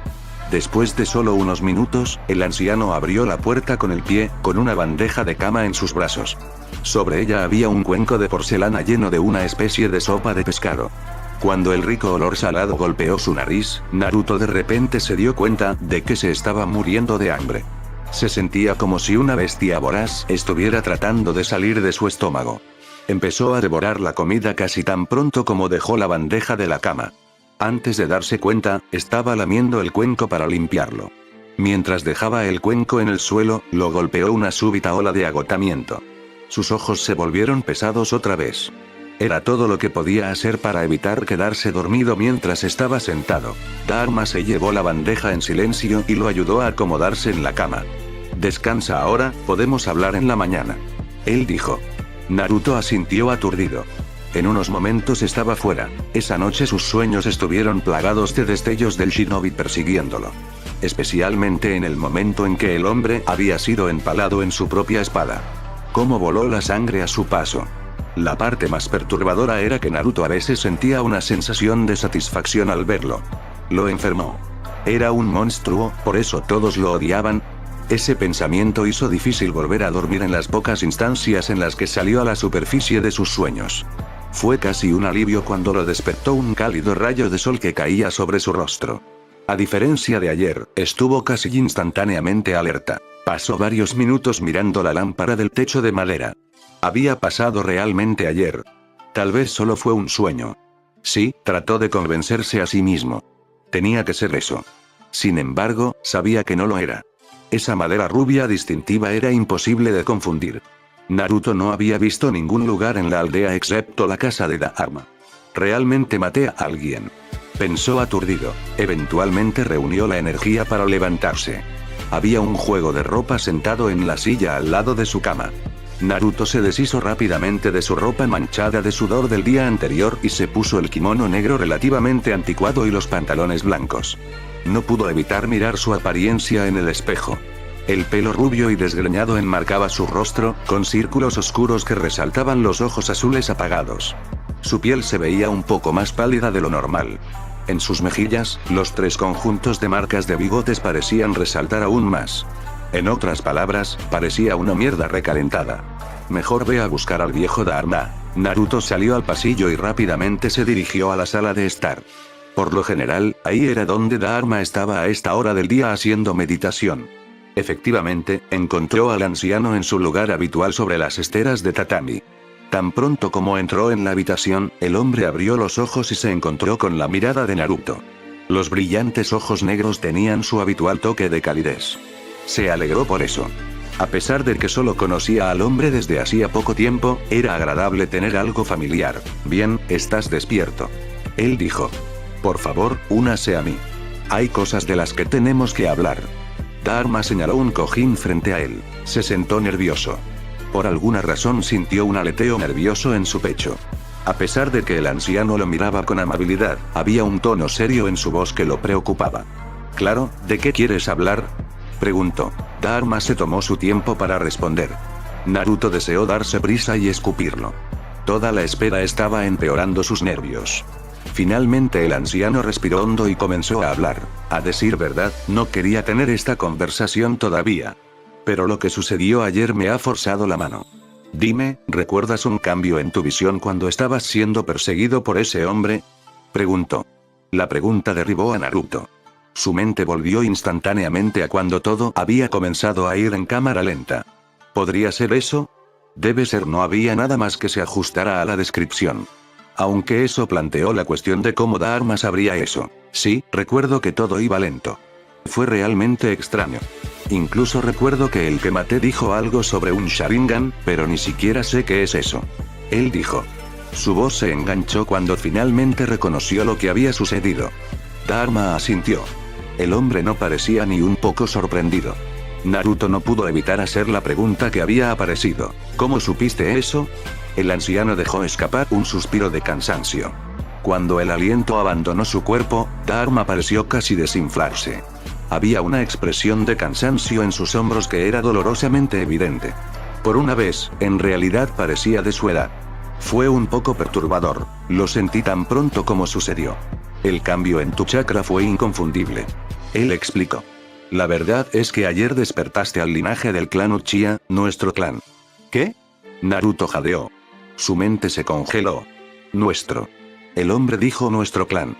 Después de solo unos minutos, el anciano abrió la puerta con el pie, con una bandeja de cama en sus brazos. Sobre ella había un cuenco de porcelana lleno de una especie de sopa de pescado. Cuando el rico olor salado golpeó su nariz, Naruto de repente se dio cuenta de que se estaba muriendo de hambre. Se sentía como si una bestia voraz estuviera tratando de salir de su estómago. Empezó a devorar la comida casi tan pronto como dejó la bandeja de la cama. Antes de darse cuenta, estaba lamiendo el cuenco para limpiarlo. Mientras dejaba el cuenco en el suelo, lo golpeó una súbita ola de agotamiento. Sus ojos se volvieron pesados otra vez. Era todo lo que podía hacer para evitar quedarse dormido mientras estaba sentado. Dharma se llevó la bandeja en silencio y lo ayudó a acomodarse en la cama. Descansa ahora, podemos hablar en la mañana. Él dijo. Naruto asintió aturdido. En unos momentos estaba fuera. Esa noche sus sueños estuvieron plagados de destellos del shinobi persiguiéndolo. Especialmente en el momento en que el hombre había sido empalado en su propia espada. Cómo voló la sangre a su paso. La parte más perturbadora era que Naruto a veces sentía una sensación de satisfacción al verlo. Lo enfermó. Era un monstruo, por eso todos lo odiaban. Ese pensamiento hizo difícil volver a dormir en las pocas instancias en las que salió a la superficie de sus sueños. Fue casi un alivio cuando lo despertó un cálido rayo de sol que caía sobre su rostro. A diferencia de ayer, estuvo casi instantáneamente alerta. Pasó varios minutos mirando la lámpara del techo de madera. Había pasado realmente ayer. Tal vez solo fue un sueño. Sí, trató de convencerse a sí mismo. Tenía que ser eso. Sin embargo, sabía que no lo era. Esa madera rubia distintiva era imposible de confundir. Naruto no había visto ningún lugar en la aldea excepto la casa de Dharma. Realmente maté a alguien. Pensó aturdido. Eventualmente reunió la energía para levantarse. Había un juego de ropa sentado en la silla al lado de su cama. Naruto se deshizo rápidamente de su ropa manchada de sudor del día anterior y se puso el kimono negro relativamente anticuado y los pantalones blancos. No pudo evitar mirar su apariencia en el espejo. El pelo rubio y desgreñado enmarcaba su rostro, con círculos oscuros que resaltaban los ojos azules apagados. Su piel se veía un poco más pálida de lo normal. En sus mejillas, los 3 conjuntos de marcas de bigotes parecían resaltar aún más. En otras palabras, parecía una mierda recalentada. Mejor ve a buscar al viejo Dharma. Naruto salió al pasillo y rápidamente se dirigió a la sala de estar. Por lo general, ahí era donde Dharma estaba a esta hora del día haciendo meditación. Efectivamente, encontró al anciano en su lugar habitual sobre las esteras de tatami. Tan pronto como entró en la habitación, el hombre abrió los ojos y se encontró con la mirada de Naruto. Los brillantes ojos negros tenían su habitual toque de calidez. Se alegró por eso. A pesar de que solo conocía al hombre desde hacía poco tiempo, era agradable tener algo familiar. Bien, estás despierto. Él dijo. Por favor, únase a mí. Hay cosas de las que tenemos que hablar. Dharma señaló un cojín frente a él. Se sentó nervioso. Por alguna razón sintió un aleteo nervioso en su pecho. A pesar de que el anciano lo miraba con amabilidad, había un tono serio en su voz que lo preocupaba. Claro, ¿de qué quieres hablar?, preguntó. Dharma se tomó su tiempo para responder. Naruto deseó darse prisa y escupirlo. Toda la espera estaba empeorando sus nervios. Finalmente el anciano respiró hondo y comenzó a hablar. A decir verdad, no quería tener esta conversación todavía. Pero lo que sucedió ayer me ha forzado la mano. Dime, ¿recuerdas un cambio en tu visión cuando estabas siendo perseguido por ese hombre?, preguntó. La pregunta derribó a Naruto. Su mente volvió instantáneamente a cuando todo había comenzado a ir en cámara lenta. ¿Podría ser eso? Debe ser, no había nada más que se ajustara a la descripción. Aunque eso planteó la cuestión de cómo Dharma sabría eso. Sí, recuerdo que todo iba lento. Fue realmente extraño. Incluso recuerdo que el que maté dijo algo sobre un Sharingan, pero ni siquiera sé qué es eso. Él dijo. Su voz se enganchó cuando finalmente reconoció lo que había sucedido. Dharma asintió. El hombre no parecía ni un poco sorprendido. Naruto no pudo evitar hacer la pregunta que había aparecido. ¿Cómo supiste eso? El anciano dejó escapar un suspiro de cansancio. Cuando el aliento abandonó su cuerpo, Dharma pareció casi desinflarse. Había una expresión de cansancio en sus hombros que era dolorosamente evidente. Por una vez, en realidad parecía de su edad. Fue un poco perturbador, lo sentí tan pronto como sucedió. El cambio en tu chakra fue inconfundible. Él explicó. La verdad es que ayer despertaste al linaje del clan Uchiha, nuestro clan. ¿Qué? Naruto jadeó. Su mente se congeló. Nuestro. El hombre dijo nuestro clan.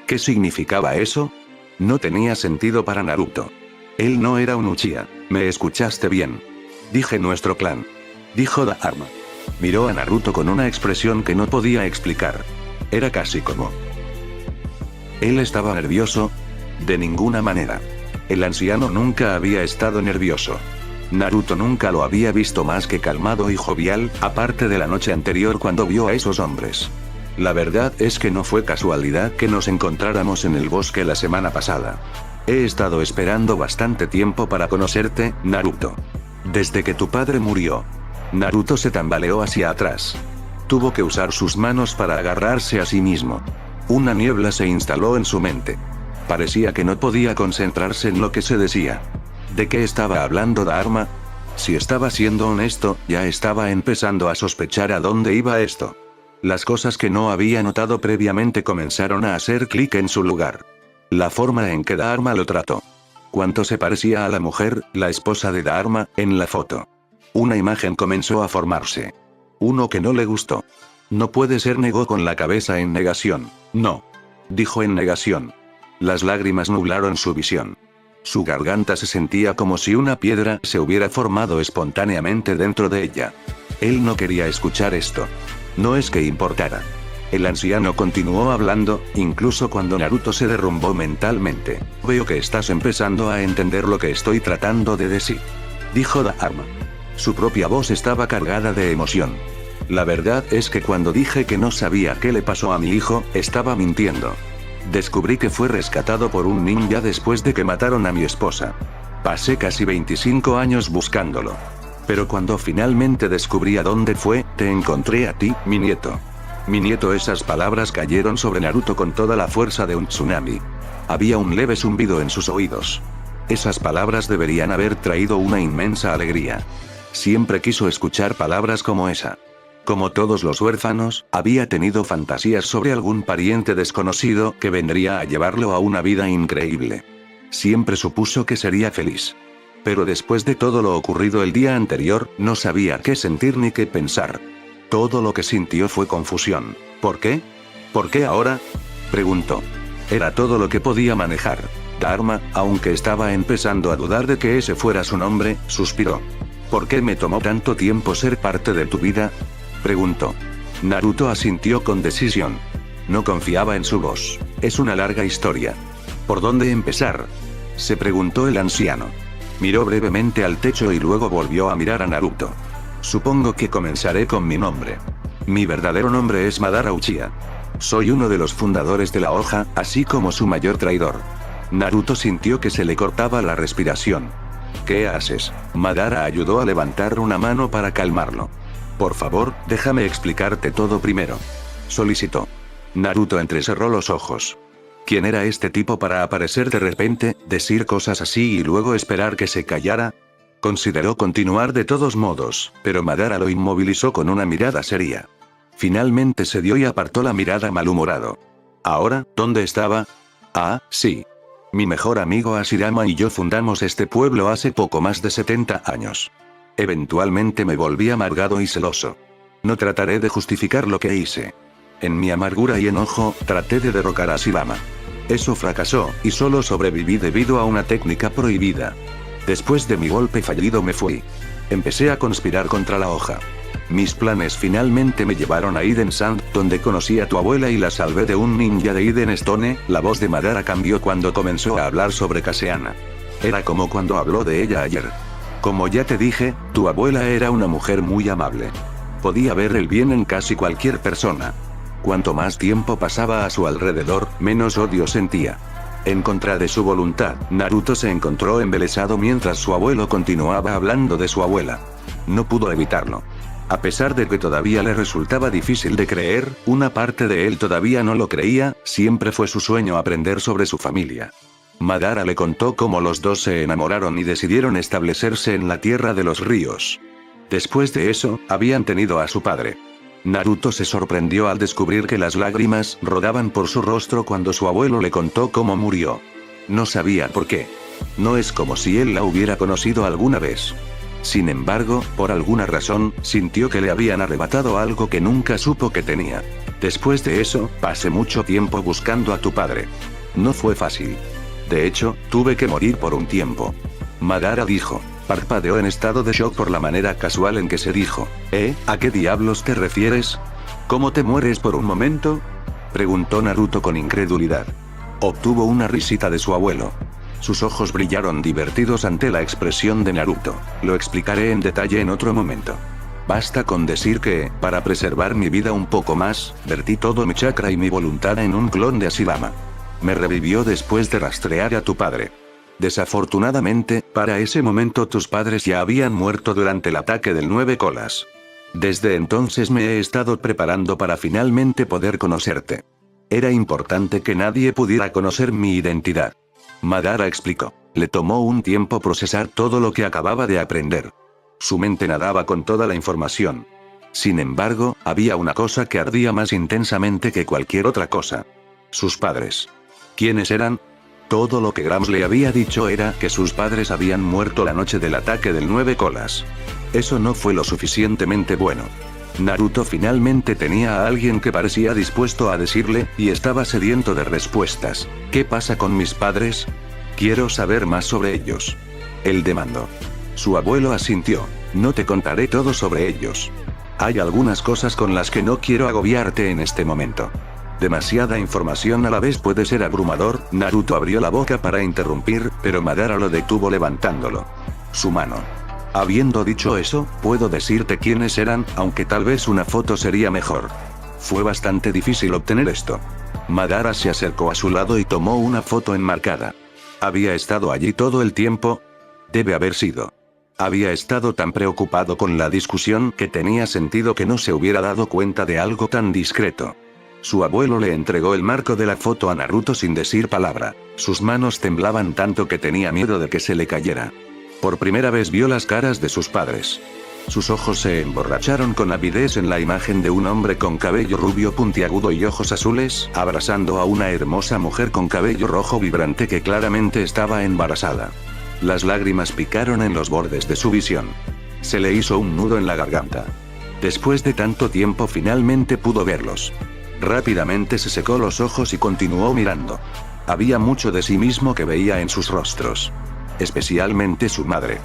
¿Qué significaba eso? No tenía sentido para Naruto. Él no era un Uchiha, ¿me escuchaste bien? Dije nuestro clan. Dijo Dharma. Miró a Naruto con una expresión que no podía explicar. Era casi como... ¿Él estaba nervioso? De ninguna manera. El anciano nunca había estado nervioso. Naruto nunca lo había visto más que calmado y jovial, aparte de la noche anterior cuando vio a esos hombres. La verdad es que no fue casualidad que nos encontráramos en el bosque la semana pasada. He estado esperando bastante tiempo para conocerte, Naruto. Desde que tu padre murió. Naruto se tambaleó hacia atrás. Tuvo que usar sus manos para agarrarse a sí mismo. Una niebla se instaló en su mente. Parecía que no podía concentrarse en lo que se decía. ¿De qué estaba hablando Dharma? Si estaba siendo honesto, ya estaba empezando a sospechar a dónde iba esto. Las cosas que no había notado previamente comenzaron a hacer clic en su lugar. La forma en que Dharma lo trató. Cuánto se parecía a la mujer, la esposa de Dharma, en la foto. Una imagen comenzó a formarse. Uno que no le gustó. No puede ser, negó con la cabeza en negación. No. Dijo en negación. Las lágrimas nublaron su visión. Su garganta se sentía como si una piedra se hubiera formado espontáneamente dentro de ella. Él no quería escuchar esto. No es que importara. El anciano continuó hablando, incluso cuando Naruto se derrumbó mentalmente. Veo que estás empezando a entender lo que estoy tratando de decir. Dijo Dharma. Su propia voz estaba cargada de emoción. La verdad es que cuando dije que no sabía qué le pasó a mi hijo, estaba mintiendo. Descubrí que fue rescatado por un ninja después de que mataron a mi esposa. Pasé casi 25 años buscándolo. Pero cuando finalmente descubrí a dónde fue, te encontré a ti, mi nieto. Mi nieto. Esas palabras cayeron sobre Naruto con toda la fuerza de un tsunami. Había un leve zumbido en sus oídos. Esas palabras deberían haber traído una inmensa alegría. Siempre quiso escuchar palabras como esa. Como todos los huérfanos, había tenido fantasías sobre algún pariente desconocido que vendría a llevarlo a una vida increíble. Siempre supuso que sería feliz. Pero después de todo lo ocurrido el día anterior, no sabía qué sentir ni qué pensar. Todo lo que sintió fue confusión. ¿Por qué? ¿Por qué ahora? Preguntó. Era todo lo que podía manejar. Dharma, aunque estaba empezando a dudar de que ese fuera su nombre, suspiró. ¿Por qué me tomó tanto tiempo ser parte de tu vida? Preguntó. Naruto asintió con decisión. No confiaba en su voz. Es una larga historia. ¿Por dónde empezar? Se preguntó el anciano. Miró brevemente al techo y luego volvió a mirar a Naruto. Supongo que comenzaré con mi nombre. Mi verdadero nombre es Madara Uchiha. Soy uno de los fundadores de la hoja, así como su mayor traidor. Naruto sintió que se le cortaba la respiración. ¿Qué haces? Madara ayudó a levantar una mano para calmarlo. Por favor, déjame explicarte todo primero. Solicitó. Naruto entrecerró los ojos. ¿Quién era este tipo para aparecer de repente, decir cosas así y luego esperar que se callara? Consideró continuar de todos modos, pero Madara lo inmovilizó con una mirada seria. Finalmente cedió y apartó la mirada malhumorado. ¿Ahora, dónde estaba? Ah, sí. Mi mejor amigo Hashirama y yo fundamos este pueblo hace poco más de 70 años. Eventualmente me volví amargado y celoso. No trataré de justificar lo que hice. En mi amargura y enojo, traté de derrocar a Hashirama. Eso fracasó, y solo sobreviví debido a una técnica prohibida. Después de mi golpe fallido me fui. Empecé a conspirar contra la hoja. Mis planes finalmente me llevaron a Eden Sand, donde conocí a tu abuela y la salvé de un ninja de Eden Stone. La voz de Madara cambió cuando comenzó a hablar sobre Caseana. Era como cuando habló de ella ayer. Como ya te dije, tu abuela era una mujer muy amable. Podía ver el bien en casi cualquier persona. Cuanto más tiempo pasaba a su alrededor, menos odio sentía. En contra de su voluntad, Naruto se encontró embelesado mientras su abuelo continuaba hablando de su abuela. No pudo evitarlo. A pesar de que todavía le resultaba difícil de creer, una parte de él todavía no lo creía, siempre fue su sueño aprender sobre su familia. Madara le contó cómo los dos se enamoraron y decidieron establecerse en la Tierra de los Ríos. Después de eso, habían tenido a su padre. Naruto se sorprendió al descubrir que las lágrimas rodaban por su rostro cuando su abuelo le contó cómo murió. No sabía por qué. No es como si él la hubiera conocido alguna vez. Sin embargo, por alguna razón, sintió que le habían arrebatado algo que nunca supo que tenía. Después de eso, pasé mucho tiempo buscando a tu padre. No fue fácil. De hecho, tuve que morir por un tiempo. Madara dijo. Parpadeó en estado de shock por la manera casual en que se dijo. ¿A qué diablos te refieres? ¿Cómo te mueres por un momento? Preguntó Naruto con incredulidad. Obtuvo una risita de su abuelo. Sus ojos brillaron divertidos ante la expresión de Naruto. Lo explicaré en detalle en otro momento. Basta con decir que, para preservar mi vida un poco más, vertí todo mi chakra y mi voluntad en un clon de Ashirama. Me revivió después de rastrear a tu padre. Desafortunadamente, para ese momento tus padres ya habían muerto durante el ataque del 9 colas. Desde entonces me he estado preparando para finalmente poder conocerte. Era importante que nadie pudiera conocer mi identidad. Madara explicó. Le tomó un tiempo procesar todo lo que acababa de aprender. Su mente nadaba con toda la información. Sin embargo, había una cosa que ardía más intensamente que cualquier otra cosa. Sus padres. ¿Quiénes eran? Todo lo que Grams le había dicho era que sus padres habían muerto la noche del ataque del 9 colas. Eso no fue lo suficientemente bueno. Naruto finalmente tenía a alguien que parecía dispuesto a decirle, y estaba sediento de respuestas. ¿Qué pasa con mis padres? Quiero saber más sobre ellos. Él demandó. Su abuelo asintió. No te contaré todo sobre ellos. Hay algunas cosas con las que no quiero agobiarte en este momento. Demasiada información a la vez puede ser abrumador. Naruto abrió la boca para interrumpir, pero Madara lo detuvo levantándolo. Su mano. Habiendo dicho eso, puedo decirte quiénes eran, aunque tal vez una foto sería mejor. Fue bastante difícil obtener esto. Madara se acercó a su lado y tomó una foto enmarcada. ¿Había estado allí todo el tiempo? Debe haber sido. Había estado tan preocupado con la discusión que tenía sentido que no se hubiera dado cuenta de algo tan discreto. Su abuelo le entregó el marco de la foto a Naruto sin decir palabra. Sus manos temblaban tanto que tenía miedo de que se le cayera. Por primera vez vio las caras de sus padres. Sus ojos se emborracharon con avidez en la imagen de un hombre con cabello rubio puntiagudo y ojos azules, abrazando a una hermosa mujer con cabello rojo vibrante que claramente estaba embarazada. Las lágrimas picaron en los bordes de su visión. Se le hizo un nudo en la garganta. Después de tanto tiempo finalmente pudo verlos. Rápidamente se secó los ojos y continuó mirando. Había mucho de sí mismo que veía en sus rostros. Especialmente su madre.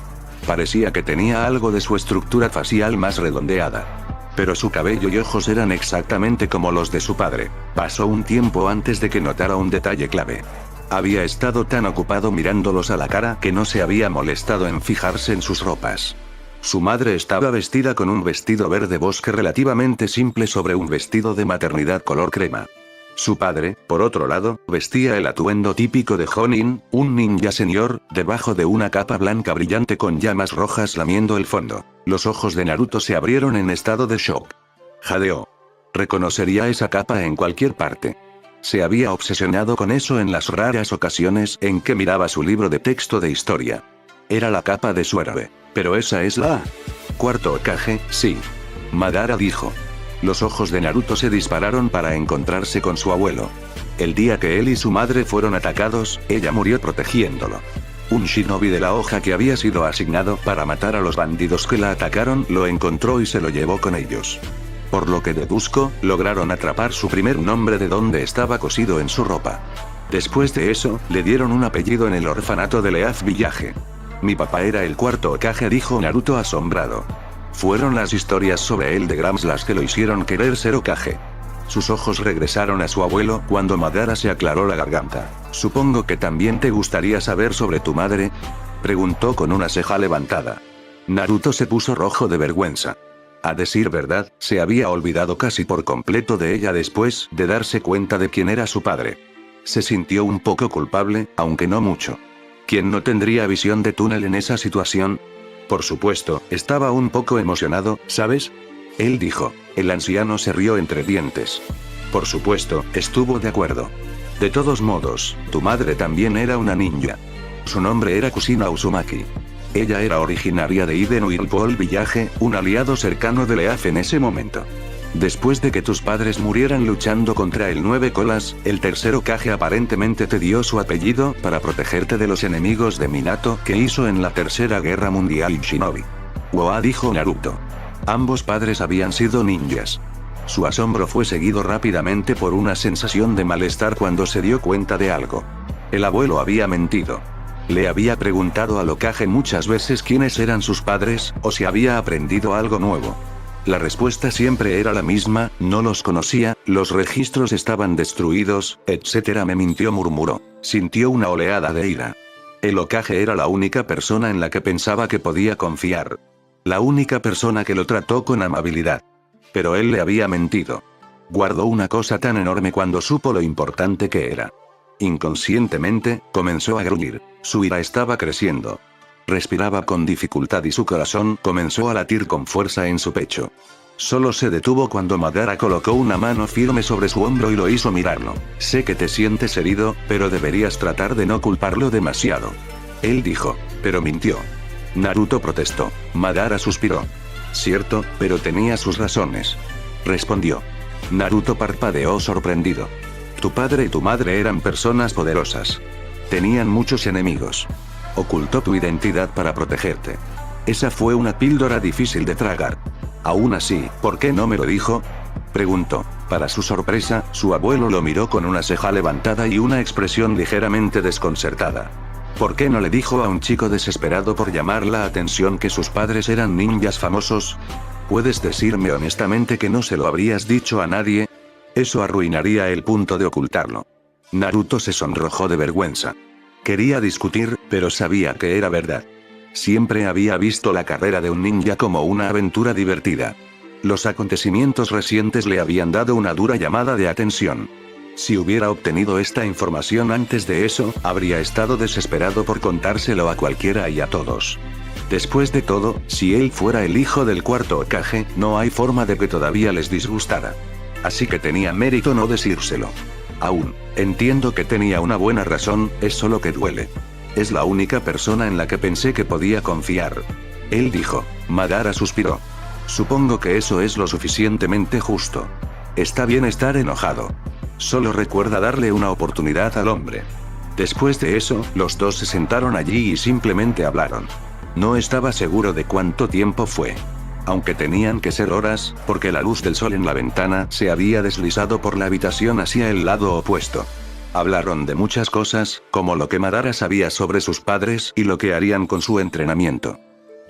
Parecía que tenía algo de su estructura facial más redondeada. Pero su cabello y ojos eran exactamente como los de su padre. Pasó un tiempo antes de que notara un detalle clave. Había estado tan ocupado mirándolos a la cara que no se había molestado en fijarse en sus ropas. Su madre estaba vestida con un vestido verde bosque relativamente simple sobre un vestido de maternidad color crema. Su padre, por otro lado, vestía el atuendo típico de Jonin, un ninja señor, debajo de una capa blanca brillante con llamas rojas lamiendo el fondo. Los ojos de Naruto se abrieron en estado de shock. Jadeó. Reconocería esa capa en cualquier parte. Se había obsesionado con eso en las raras ocasiones en que miraba su libro de texto de historia. Era la capa de su héroe. Pero esa es la... Cuarto Hokage, sí. Madara dijo. Los ojos de Naruto se dispararon para encontrarse con su abuelo. El día que él y su madre fueron atacados, ella murió protegiéndolo. Un shinobi de la hoja que había sido asignado para matar a los bandidos que la atacaron lo encontró y se lo llevó con ellos. Por lo que deduzco, lograron atrapar su primer nombre de donde estaba cosido en su ropa. Después de eso, le dieron un apellido en el orfanato de Leaf Village. Mi papá era el cuarto Hokage, dijo Naruto asombrado. Fueron las historias sobre él de Grams las que lo hicieron querer ser Hokage. Sus ojos regresaron a su abuelo cuando Madara se aclaró la garganta. Supongo que también te gustaría saber sobre tu madre, preguntó con una ceja levantada. Naruto se puso rojo de vergüenza. A decir verdad, se había olvidado casi por completo de ella después de darse cuenta de quién era su padre. Se sintió un poco culpable, aunque no mucho. ¿Quién no tendría visión de túnel en esa situación? Por supuesto, estaba un poco emocionado, ¿sabes? Él dijo. El anciano se rió entre dientes. Por supuesto, estuvo de acuerdo. De todos modos, tu madre también era una ninja. Su nombre era Kusina Uzumaki. Ella era originaria de Iden Whirlpool Village, un aliado cercano de Leaf en ese momento. Después de que tus padres murieran luchando contra el Nueve Colas, el tercer Hokage aparentemente te dio su apellido para protegerte de los enemigos de Minato que hizo en la Tercera Guerra Mundial Shinobi. Woa, dijo Naruto. Ambos padres habían sido ninjas. Su asombro fue seguido rápidamente por una sensación de malestar cuando se dio cuenta de algo. El abuelo había mentido. Le había preguntado al Hokage muchas veces quiénes eran sus padres, o si había aprendido algo nuevo. La respuesta siempre era la misma: no los conocía, los registros estaban destruidos, etc. Me mintió, murmuró. Sintió una oleada de ira. El Hokage era la única persona en la que pensaba que podía confiar. La única persona que lo trató con amabilidad. Pero él le había mentido. Guardó una cosa tan enorme cuando supo lo importante que era. Inconscientemente, comenzó a gruñir. Su ira estaba creciendo. Respiraba con dificultad y su corazón comenzó a latir con fuerza en su pecho. Solo se detuvo cuando Madara colocó una mano firme sobre su hombro y lo hizo mirarlo. Sé que te sientes herido, pero deberías tratar de no culparlo demasiado. Él dijo. Pero mintió. Naruto protestó. Madara suspiró. Cierto, pero tenía sus razones. Respondió. Naruto parpadeó sorprendido. Tu padre y tu madre eran personas poderosas. Tenían muchos enemigos. Ocultó tu identidad para protegerte. Esa fue una píldora difícil de tragar. Aún así, ¿por qué no me lo dijo? Preguntó. Para su sorpresa, su abuelo lo miró con una ceja levantada y una expresión ligeramente desconcertada. ¿Por qué no le dijo a un chico desesperado por llamar la atención que sus padres eran ninjas famosos? ¿Puedes decirme honestamente que no se lo habrías dicho a nadie? Eso arruinaría el punto de ocultarlo. Naruto se sonrojó de vergüenza. Quería discutir, pero sabía que era verdad. Siempre había visto la carrera de un ninja como una aventura divertida. Los acontecimientos recientes le habían dado una dura llamada de atención. Si hubiera obtenido esta información antes de eso, habría estado desesperado por contárselo a cualquiera y a todos. Después de todo, si él fuera el hijo del cuarto Hokage, no hay forma de que todavía les disgustara. Así que tenía mérito no decírselo. Aún, entiendo que tenía una buena razón, es solo que duele. Es la única persona en la que pensé que podía confiar. Él dijo. Madara suspiró. Supongo que eso es lo suficientemente justo. Está bien estar enojado. Solo recuerda darle una oportunidad al hombre. Después de eso, los dos se sentaron allí y simplemente hablaron. No estaba seguro de cuánto tiempo fue. Aunque tenían que ser horas, porque la luz del sol en la ventana se había deslizado por la habitación hacia el lado opuesto. Hablaron de muchas cosas, como lo que Madara sabía sobre sus padres y lo que harían con su entrenamiento.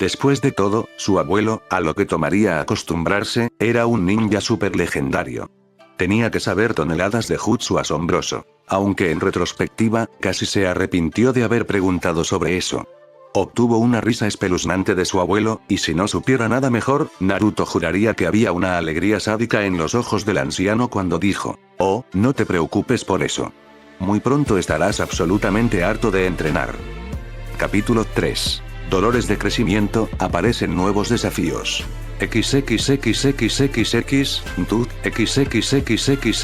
Después de todo, su abuelo, a lo que tomaría acostumbrarse, era un ninja super legendario. Tenía que saber toneladas de jutsu asombroso. Aunque en retrospectiva, casi se arrepintió de haber preguntado sobre eso. Obtuvo una risa espeluznante de su abuelo, y si no supiera nada mejor, Naruto juraría que había una alegría sádica en los ojos del anciano cuando dijo: oh, no te preocupes por eso. Muy pronto estarás absolutamente harto de entrenar. Capítulo 3. Dolores de crecimiento, aparecen nuevos desafíos. XXXXXX, Tut, XXXXXX.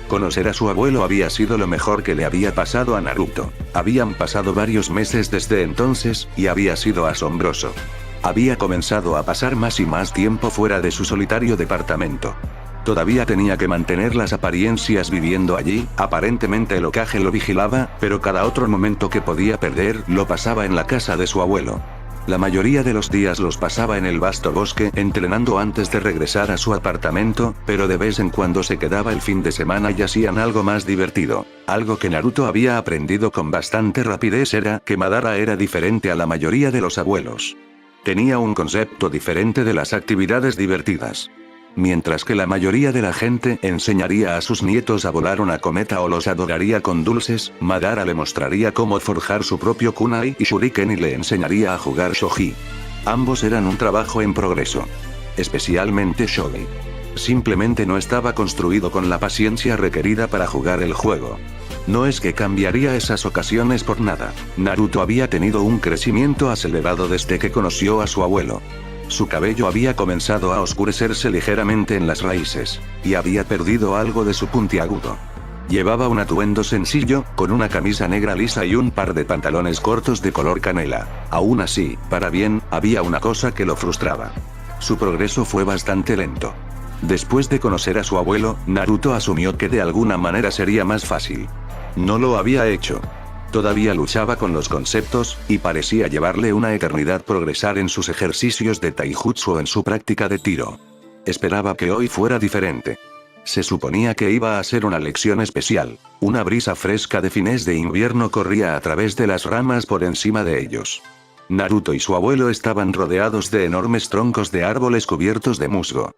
Conocer a su abuelo había sido lo mejor que le había pasado a Naruto. Habían pasado varios meses desde entonces, y había sido asombroso. Había comenzado a pasar más y más tiempo fuera de su solitario departamento. Todavía tenía que mantener las apariencias viviendo allí, aparentemente el Hokage lo vigilaba, pero cada otro momento que podía perder lo pasaba en la casa de su abuelo. La mayoría de los días los pasaba en el vasto bosque entrenando antes de regresar a su apartamento, pero de vez en cuando se quedaba el fin de semana y hacían algo más divertido. Algo que Naruto había aprendido con bastante rapidez era que Madara era diferente a la mayoría de los abuelos. Tenía un concepto diferente de las actividades divertidas. Mientras que la mayoría de la gente enseñaría a sus nietos a volar una cometa o los adoraría con dulces, Madara le mostraría cómo forjar su propio kunai y shuriken y le enseñaría a jugar shogi. Ambos eran un trabajo en progreso. Especialmente shogi. Simplemente no estaba construido con la paciencia requerida para jugar el juego. No es que cambiaría esas ocasiones por nada. Naruto había tenido un crecimiento acelerado desde que conoció a su abuelo. Su cabello había comenzado a oscurecerse ligeramente en las raíces, y había perdido algo de su puntiagudo. Llevaba un atuendo sencillo, con una camisa negra lisa y un par de pantalones cortos de color canela. Aún así, para bien, había una cosa que lo frustraba. Su progreso fue bastante lento. Después de conocer a su abuelo, Naruto asumió que de alguna manera sería más fácil. No lo había hecho. Todavía luchaba con los conceptos, y parecía llevarle una eternidad progresar en sus ejercicios de taijutsu o en su práctica de tiro. Esperaba que hoy fuera diferente. Se suponía que iba a ser una lección especial. Una brisa fresca de fines de invierno corría a través de las ramas por encima de ellos. Naruto y su abuelo estaban rodeados de enormes troncos de árboles cubiertos de musgo.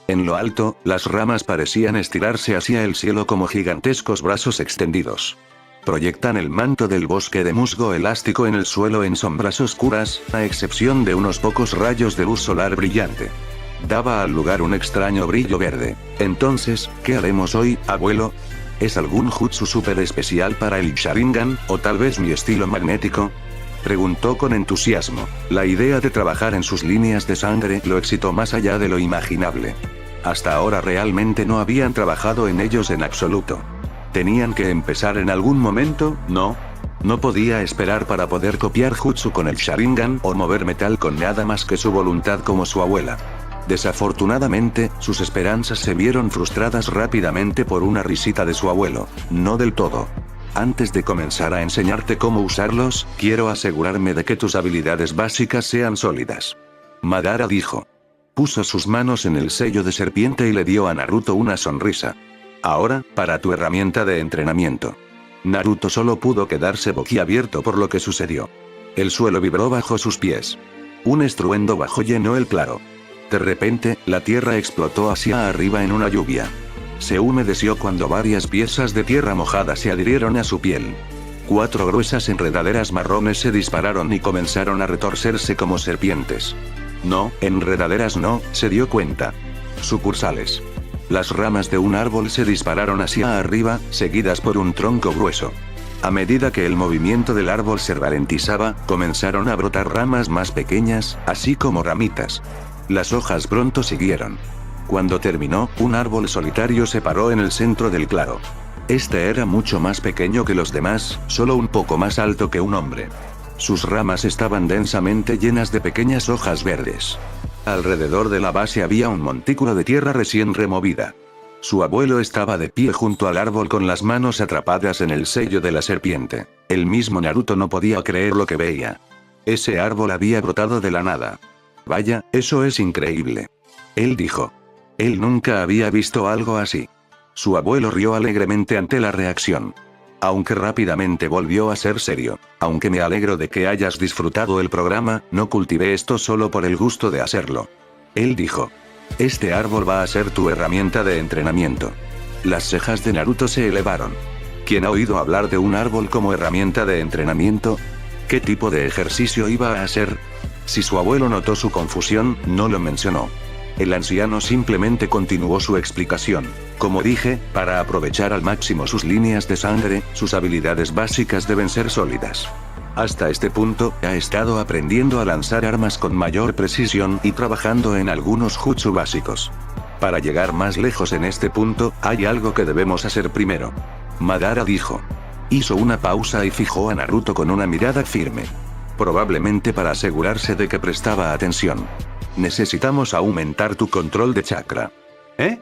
En lo alto, las ramas parecían estirarse hacia el cielo como gigantescos brazos extendidos. Proyectan el manto del bosque de musgo elástico en el suelo en sombras oscuras, a excepción de unos pocos rayos de luz solar brillante. Daba al lugar un extraño brillo verde. Entonces, ¿qué haremos hoy, abuelo? ¿Es algún jutsu super especial para el Sharingan, o tal vez mi estilo magnético? Preguntó con entusiasmo. La idea de trabajar en sus líneas de sangre lo excitó más allá de lo imaginable. Hasta ahora realmente no habían trabajado en ellos en absoluto. ¿Tenían que empezar en algún momento? No. No podía esperar para poder copiar jutsu con el Sharingan o mover metal con nada más que su voluntad como su abuela. Desafortunadamente, sus esperanzas se vieron frustradas rápidamente por una risita de su abuelo. No del todo. Antes de comenzar a enseñarte cómo usarlos, quiero asegurarme de que tus habilidades básicas sean sólidas. Madara dijo. Puso sus manos en el sello de serpiente y le dio a Naruto una sonrisa. Ahora, para tu herramienta de entrenamiento. Naruto solo pudo quedarse boquiabierto por lo que sucedió. El suelo vibró bajo sus pies. Un estruendo bajo llenó el claro. De repente, la tierra explotó hacia arriba en una lluvia. Se humedeció cuando varias piezas de tierra mojada se adhirieron a su piel. 4 gruesas enredaderas marrones se dispararon y comenzaron a retorcerse como serpientes. No, enredaderas no, se dio cuenta. Sucursales. Las ramas de un árbol se dispararon hacia arriba, seguidas por un tronco grueso. A medida que el movimiento del árbol se ralentizaba, comenzaron a brotar ramas más pequeñas, así como ramitas. Las hojas pronto siguieron. Cuando terminó, un árbol solitario se paró en el centro del claro. Este era mucho más pequeño que los demás, solo un poco más alto que un hombre. Sus ramas estaban densamente llenas de pequeñas hojas verdes. Alrededor de la base había un montículo de tierra recién removida. Su abuelo estaba de pie junto al árbol con las manos atrapadas en el sello de la serpiente. El mismo Naruto no podía creer lo que veía. Ese árbol había brotado de la nada. Vaya, eso es increíble. Él dijo. Él nunca había visto algo así. Su abuelo rió alegremente ante la reacción. Aunque rápidamente volvió a ser serio. Aunque me alegro de que hayas disfrutado el programa, no cultivé esto solo por el gusto de hacerlo. Él dijo. Este árbol va a ser tu herramienta de entrenamiento. Las cejas de Naruto se elevaron. ¿Quién ha oído hablar de un árbol como herramienta de entrenamiento? ¿Qué tipo de ejercicio iba a hacer? Si su abuelo notó su confusión, no lo mencionó. El anciano simplemente continuó su explicación. Como dije, para aprovechar al máximo sus líneas de sangre, sus habilidades básicas deben ser sólidas. Hasta este punto, ha estado aprendiendo a lanzar armas con mayor precisión y trabajando en algunos jutsu básicos. Para llegar más lejos en este punto, hay algo que debemos hacer primero. Madara dijo. Hizo una pausa y fijó a Naruto con una mirada firme. Probablemente para asegurarse de que prestaba atención. Necesitamos aumentar tu control de chakra. ¿Eh?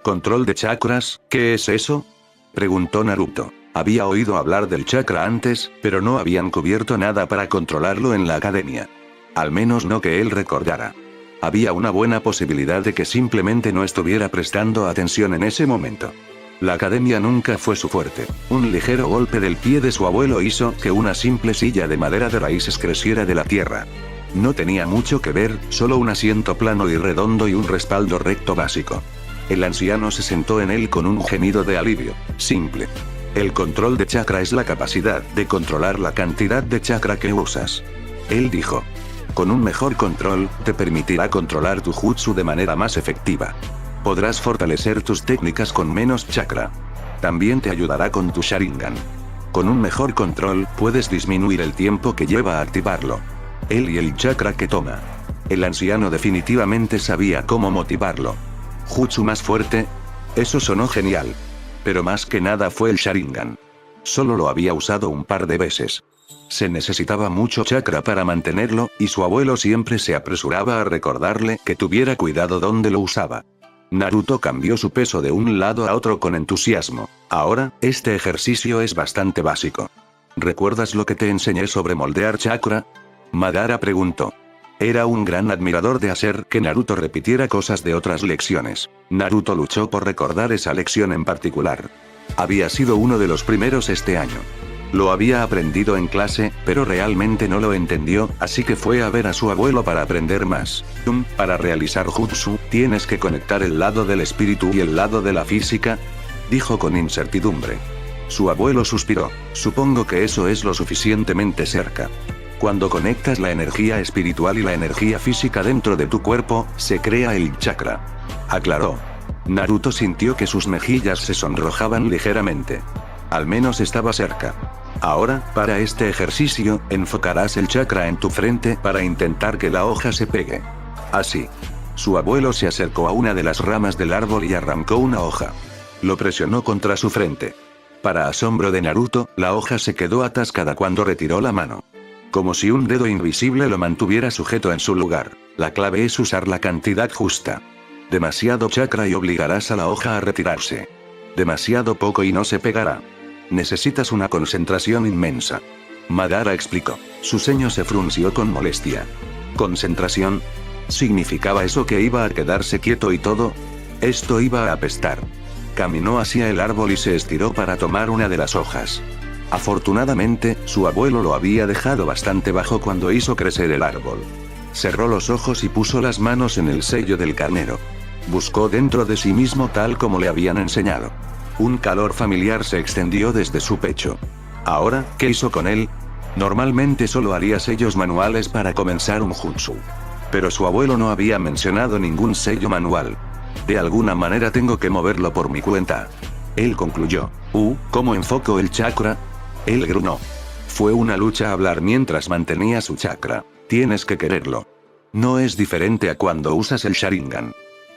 ¿Control de chakras? ¿Qué es eso? Preguntó Naruto. Había oído hablar del chakra antes, pero no habían cubierto nada para controlarlo en la academia. Al menos no que él recordara. Había una buena posibilidad de que simplemente no estuviera prestando atención en ese momento. La academia nunca fue su fuerte. Un ligero golpe del pie de su abuelo hizo que una simple silla de madera de raíces creciera de la tierra. No tenía mucho que ver, solo un asiento plano y redondo y un respaldo recto básico. El anciano se sentó en él con un gemido de alivio. Simple. El control de chakra es la capacidad de controlar la cantidad de chakra que usas. Él dijo. Con un mejor control, te permitirá controlar tu jutsu de manera más efectiva. Podrás fortalecer tus técnicas con menos chakra. También te ayudará con tu Sharingan. Con un mejor control, puedes disminuir el tiempo que lleva a activarlo. Él y el chakra que toma. El anciano definitivamente sabía cómo motivarlo. ¿Jutsu más fuerte? Eso sonó genial. Pero más que nada fue el Sharingan. Solo lo había usado un par de veces. Se necesitaba mucho chakra para mantenerlo, y su abuelo siempre se apresuraba a recordarle que tuviera cuidado donde lo usaba. Naruto cambió su peso de un lado a otro con entusiasmo. Ahora, este ejercicio es bastante básico. ¿Recuerdas lo que te enseñé sobre moldear chakra? Madara preguntó. Era un gran admirador de hacer que Naruto repitiera cosas de otras lecciones. Naruto luchó por recordar esa lección en particular. Había sido uno de los primeros este año. Lo había aprendido en clase, pero realmente no lo entendió, así que fue a ver a su abuelo para aprender más. Para realizar jutsu, tienes que conectar el lado del espíritu y el lado de la física, dijo con incertidumbre. Su abuelo suspiró. Supongo que eso es lo suficientemente cerca. Cuando conectas la energía espiritual y la energía física dentro de tu cuerpo, se crea el chakra. Aclaró. Naruto sintió que sus mejillas se sonrojaban ligeramente. Al menos estaba cerca. Ahora, para este ejercicio, enfocarás el chakra en tu frente para intentar que la hoja se pegue. Así. Su abuelo se acercó a una de las ramas del árbol y arrancó una hoja. Lo presionó contra su frente. Para asombro de Naruto, la hoja se quedó atascada cuando retiró la mano. Como si un dedo invisible lo mantuviera sujeto en su lugar. La clave es usar la cantidad justa. Demasiado chakra y obligarás a la hoja a retirarse. Demasiado poco y no se pegará. Necesitas una concentración inmensa. Madara explicó. Su ceño se frunció con molestia. ¿Concentración? ¿Significaba eso que iba a quedarse quieto y todo? Esto iba a apestar. Caminó hacia el árbol y se estiró para tomar una de las hojas. Afortunadamente, su abuelo lo había dejado bastante bajo cuando hizo crecer el árbol. Cerró los ojos y puso las manos en el sello del carnero. Buscó dentro de sí mismo tal como le habían enseñado. Un calor familiar se extendió desde su pecho. Ahora, ¿qué hizo con él? Normalmente solo haría sellos manuales para comenzar un jutsu. Pero su abuelo no había mencionado ningún sello manual. De alguna manera tengo que moverlo por mi cuenta. Él concluyó. ¿Cómo enfoco el chakra? Él gruñó. Fue una lucha hablar mientras mantenía su chakra. Tienes que quererlo. No es diferente a cuando usas el Sharingan.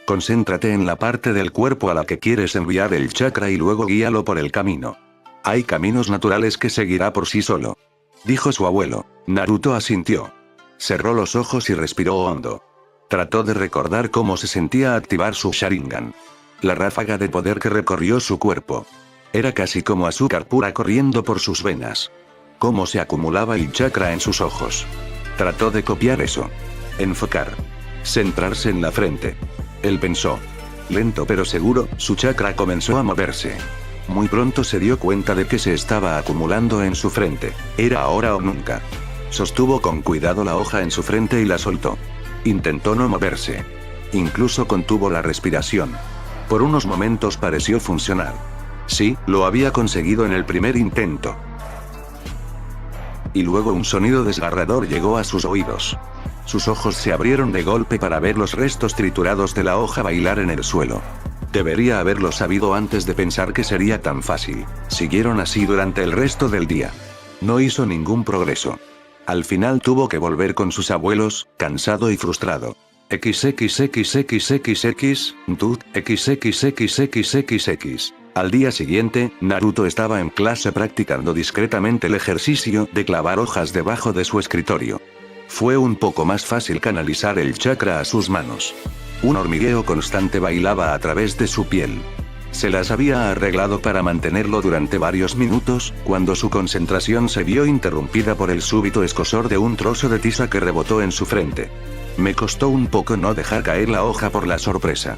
Concéntrate en la parte del cuerpo a la que quieres enviar el chakra y luego guíalo por el camino. Hay caminos naturales que seguirá por sí solo. Dijo su abuelo. Naruto asintió. Cerró los ojos y respiró hondo. Trató de recordar cómo se sentía activar su Sharingan. La ráfaga de poder que recorrió su cuerpo. Era casi como azúcar pura corriendo por sus venas. Cómo se acumulaba el chakra en sus ojos. Trató de copiar eso. Enfocar. Centrarse en la frente. Él pensó. Lento pero seguro, su chakra comenzó a moverse. Muy pronto se dio cuenta de que se estaba acumulando en su frente. Era ahora o nunca. Sostuvo con cuidado la hoja en su frente y la soltó. Intentó no moverse. Incluso contuvo la respiración. Por unos momentos pareció funcionar. Sí, lo había conseguido en el primer intento. Y luego un sonido desgarrador llegó a sus oídos. Sus ojos se abrieron de golpe para ver los restos triturados de la hoja bailar en el suelo. Debería haberlo sabido antes de pensar que sería tan fácil. Siguieron así durante el resto del día. No hizo ningún progreso. Al final tuvo que volver con sus abuelos, cansado y frustrado. XXXXXX. Al día siguiente, Naruto estaba en clase practicando discretamente el ejercicio de clavar hojas debajo de su escritorio. Fue un poco más fácil canalizar el chakra a sus manos. Un hormigueo constante bailaba a través de su piel. Se las había arreglado para mantenerlo durante varios minutos, cuando su concentración se vio interrumpida por el súbito escozor de un trozo de tiza que rebotó en su frente. Me costó un poco no dejar caer la hoja por la sorpresa.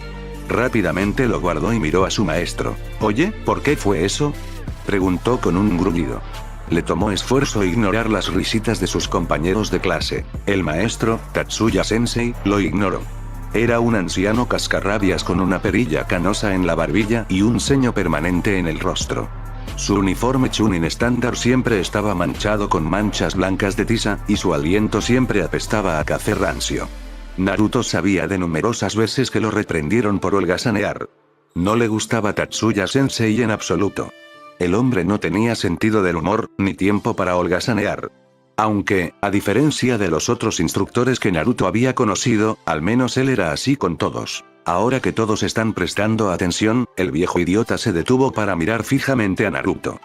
Rápidamente lo guardó y miró a su maestro. «Oye, ¿por qué fue eso?», preguntó con un gruñido. Le tomó esfuerzo ignorar las risitas de sus compañeros de clase. El maestro, Tatsuya Sensei, lo ignoró. Era un anciano cascarrabias con una perilla canosa en la barbilla y un ceño permanente en el rostro. Su uniforme Chunin estándar siempre estaba manchado con manchas blancas de tiza, y su aliento siempre apestaba a café rancio. Naruto sabía de numerosas veces que lo reprendieron por holgazanear. No le gustaba Tatsuya Sensei en absoluto. El hombre no tenía sentido del humor, ni tiempo para holgazanear. Aunque, a diferencia de los otros instructores que Naruto había conocido, al menos él era así con todos. Ahora que todos están prestando atención, el viejo idiota se detuvo para mirar fijamente a Naruto.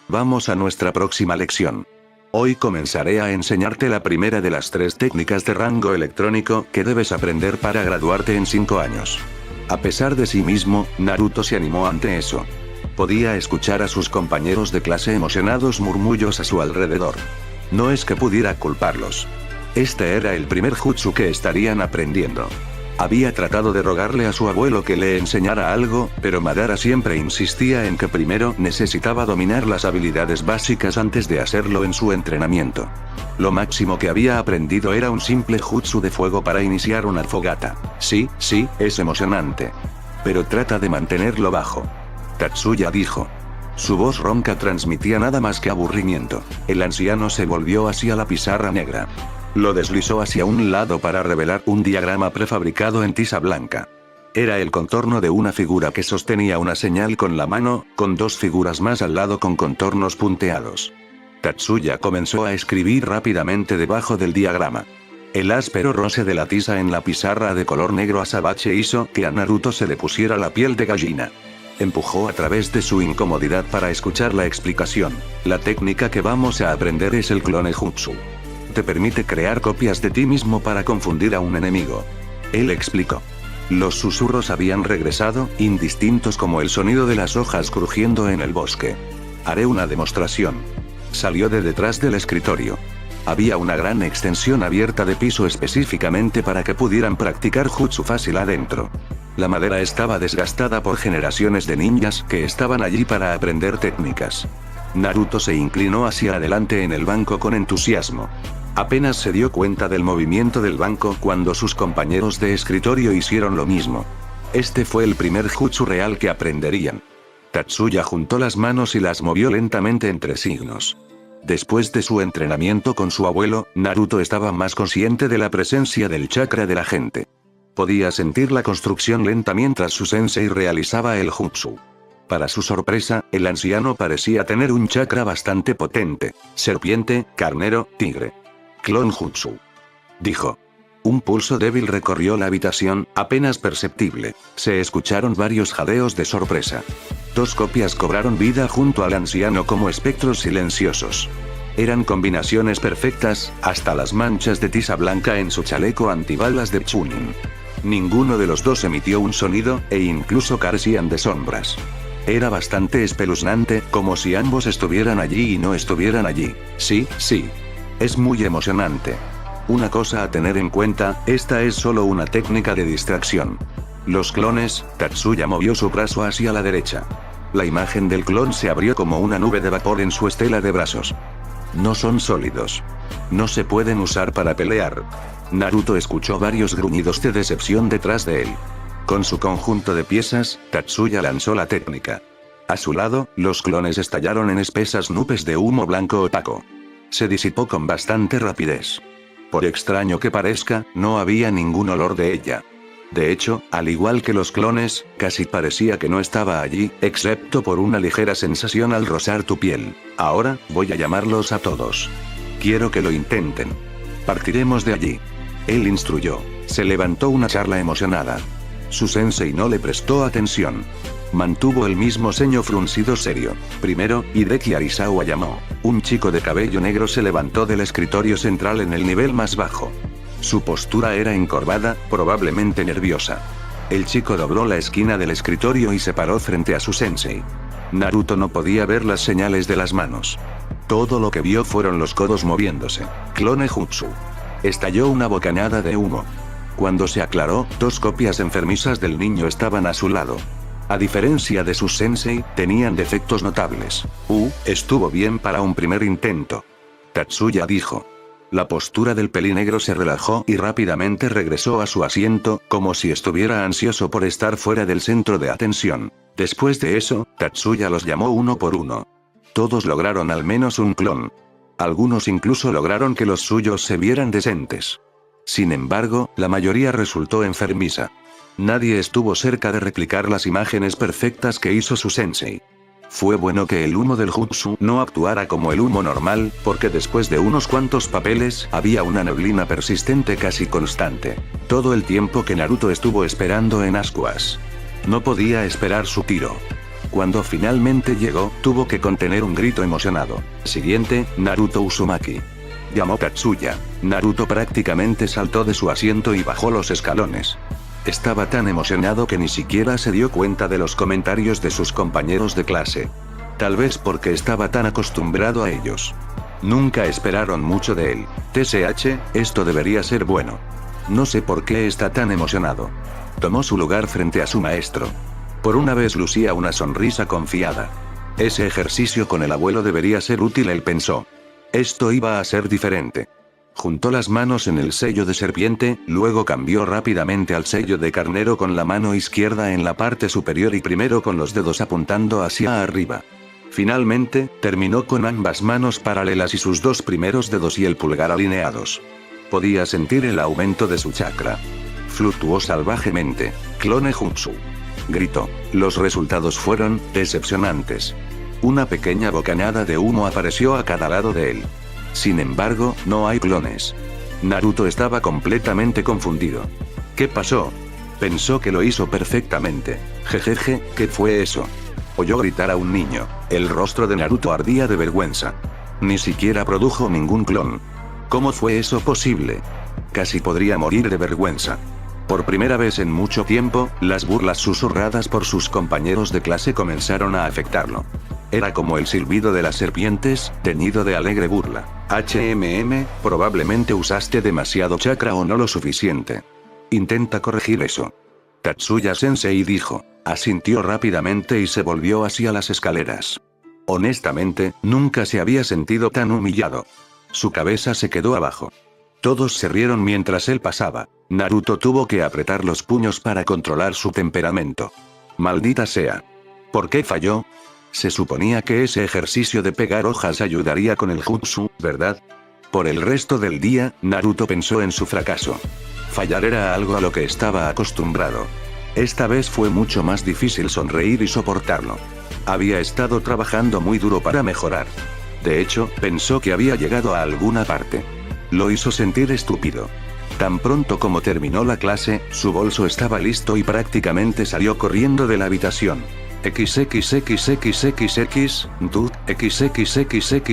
Vamos a nuestra próxima lección. Hoy comenzaré a enseñarte la primera de las 3 técnicas de rango electrónico que debes aprender para graduarte en 5 años. A pesar de sí mismo, Naruto se animó ante eso. Podía escuchar a sus compañeros de clase emocionados murmullos a su alrededor. No es que pudiera culparlos. Este era el primer jutsu que estarían aprendiendo. Había tratado de rogarle a su abuelo que le enseñara algo, pero Madara siempre insistía en que primero necesitaba dominar las habilidades básicas antes de hacerlo en su entrenamiento. Lo máximo que había aprendido era un simple jutsu de fuego para iniciar una fogata. Sí, es emocionante. Pero trata de mantenerlo bajo. Tatsuya dijo. Su voz ronca transmitía nada más que aburrimiento. El anciano se volvió hacia la pizarra negra. Lo deslizó hacia un lado para revelar un diagrama prefabricado en tiza blanca. Era el contorno de una figura que sostenía una señal con la mano, con 2 figuras más al lado con contornos punteados. Tatsuya comenzó a escribir rápidamente debajo del diagrama. El áspero roce de la tiza en la pizarra de color negro azabache hizo que a Naruto se le pusiera la piel de gallina. Empujó a través de su incomodidad para escuchar la explicación. La técnica que vamos a aprender es el clone jutsu. Te permite crear copias de ti mismo para confundir a un enemigo. Él explicó. Los susurros habían regresado, indistintos como el sonido de las hojas crujiendo en el bosque. Haré una demostración. Salió de detrás del escritorio. Había una gran extensión abierta de piso específicamente para que pudieran practicar jutsu fácil adentro. La madera estaba desgastada por generaciones de ninjas que estaban allí para aprender técnicas. Naruto se inclinó hacia adelante en el banco con entusiasmo. Apenas se dio cuenta del movimiento del banco cuando sus compañeros de escritorio hicieron lo mismo. Este fue el primer jutsu real que aprenderían. Tatsuya juntó las manos y las movió lentamente entre signos. Después de su entrenamiento con su abuelo, Naruto estaba más consciente de la presencia del chakra de la gente. Podía sentir la construcción lenta mientras su sensei realizaba el jutsu. Para su sorpresa, el anciano parecía tener un chakra bastante potente. Serpiente, carnero, tigre. Clon jutsu. Dijo. Un pulso débil recorrió la habitación, apenas perceptible. Se escucharon varios jadeos de sorpresa. 2 copias cobraron vida junto al anciano como espectros silenciosos. Eran combinaciones perfectas, hasta las manchas de tiza blanca en su chaleco antibalas de Chunin. Ninguno de los 2 emitió un sonido, e incluso carecían de sombras. Era bastante espeluznante, como si ambos estuvieran allí y no estuvieran allí. Sí. Es muy emocionante. Una cosa a tener en cuenta, esta es solo una técnica de distracción. Los clones, Tatsuya movió su brazo hacia la derecha. La imagen del clon se abrió como una nube de vapor en su estela de brazos. No son sólidos. No se pueden usar para pelear. Naruto escuchó varios gruñidos de decepción detrás de él. Con su conjunto de piezas, Tatsuya lanzó la técnica. A su lado, los clones estallaron en espesas nubes de humo blanco opaco. Se disipó con bastante rapidez. Por extraño que parezca, no había ningún olor de ella. De hecho, al igual que los clones, casi parecía que no estaba allí, excepto por una ligera sensación al rozar tu piel. Ahora, voy a llamarlos a todos. Quiero que lo intenten. Partiremos de allí. Él instruyó. Se levantó una charla emocionada. Su sensei no le prestó atención. Mantuvo el mismo ceño fruncido serio. Primero, Hideki Arisawa llamó. Un chico de cabello negro se levantó del escritorio central en el nivel más bajo. Su postura era encorvada, probablemente nerviosa. El chico dobló la esquina del escritorio y se paró frente a su sensei. Naruto no podía ver las señales de las manos. Todo lo que vio fueron los codos moviéndose. Clone jutsu. Estalló una bocanada de humo. Cuando se aclaró, 2 copias enfermizas del niño estaban a su lado. A diferencia de su sensei, tenían defectos notables. Estuvo bien para un primer intento. Tatsuya dijo. La postura del pelinegro se relajó y rápidamente regresó a su asiento, como si estuviera ansioso por estar fuera del centro de atención. Después de eso, Tatsuya los llamó uno por uno. Todos lograron al menos un clon. Algunos incluso lograron que los suyos se vieran decentes. Sin embargo, la mayoría resultó enfermiza. Nadie estuvo cerca de replicar las imágenes perfectas que hizo su sensei. Fue bueno que el humo del jutsu no actuara como el humo normal, porque después de unos cuantos papeles, había una neblina persistente casi constante. Todo el tiempo que Naruto estuvo esperando en Ascuas. No podía esperar su tiro. Cuando finalmente llegó, tuvo que contener un grito emocionado. Siguiente, Naruto Uzumaki. Llamó Tatsuya. Naruto prácticamente saltó de su asiento y bajó los escalones. Estaba tan emocionado que ni siquiera se dio cuenta de los comentarios de sus compañeros de clase. Tal vez porque estaba tan acostumbrado a ellos. Nunca esperaron mucho de él. TSH, esto debería ser bueno. No sé por qué está tan emocionado. Tomó su lugar frente a su maestro. Por una vez lucía una sonrisa confiada. Ese ejercicio con el abuelo debería ser útil, él pensó. Esto iba a ser diferente. Juntó las manos en el sello de serpiente, luego cambió rápidamente al sello de carnero con la mano izquierda en la parte superior y primero con los dedos apuntando hacia arriba. Finalmente, terminó con ambas manos paralelas y sus dos primeros dedos y el pulgar alineados. Podía sentir el aumento de su chakra. Fluctuó salvajemente. Clone Jutsu. Gritó. Los resultados fueron decepcionantes. Una pequeña bocanada de humo apareció a cada lado de él. Sin embargo, no hay clones. Naruto estaba completamente confundido. ¿Qué pasó? Pensó que lo hizo perfectamente. Jejeje, ¿qué fue eso? Oyó gritar a un niño. El rostro de Naruto ardía de vergüenza. Ni siquiera produjo ningún clon. ¿Cómo fue eso posible? Casi podría morir de vergüenza. Por primera vez en mucho tiempo, las burlas susurradas por sus compañeros de clase comenzaron a afectarlo. Era como el silbido de las serpientes, teñido de alegre burla. Probablemente usaste demasiado chakra o no lo suficiente. Intenta corregir eso. Tatsuya Sensei dijo. Asintió rápidamente y se volvió hacia las escaleras. Honestamente, nunca se había sentido tan humillado. Su cabeza se quedó abajo. Todos se rieron mientras él pasaba. Naruto tuvo que apretar los puños para controlar su temperamento. Maldita sea. ¿Por qué falló? Se suponía que ese ejercicio de pegar hojas ayudaría con el jutsu, ¿verdad? Por el resto del día, Naruto pensó en su fracaso. Fallar era algo a lo que estaba acostumbrado. Esta vez fue mucho más difícil sonreír y soportarlo. Había estado trabajando muy duro para mejorar. De hecho, pensó que había llegado a alguna parte. Lo hizo sentir estúpido. Tan pronto como terminó la clase, su bolso estaba listo y prácticamente salió corriendo de la habitación. XXXXXX, dude, XXXXXX.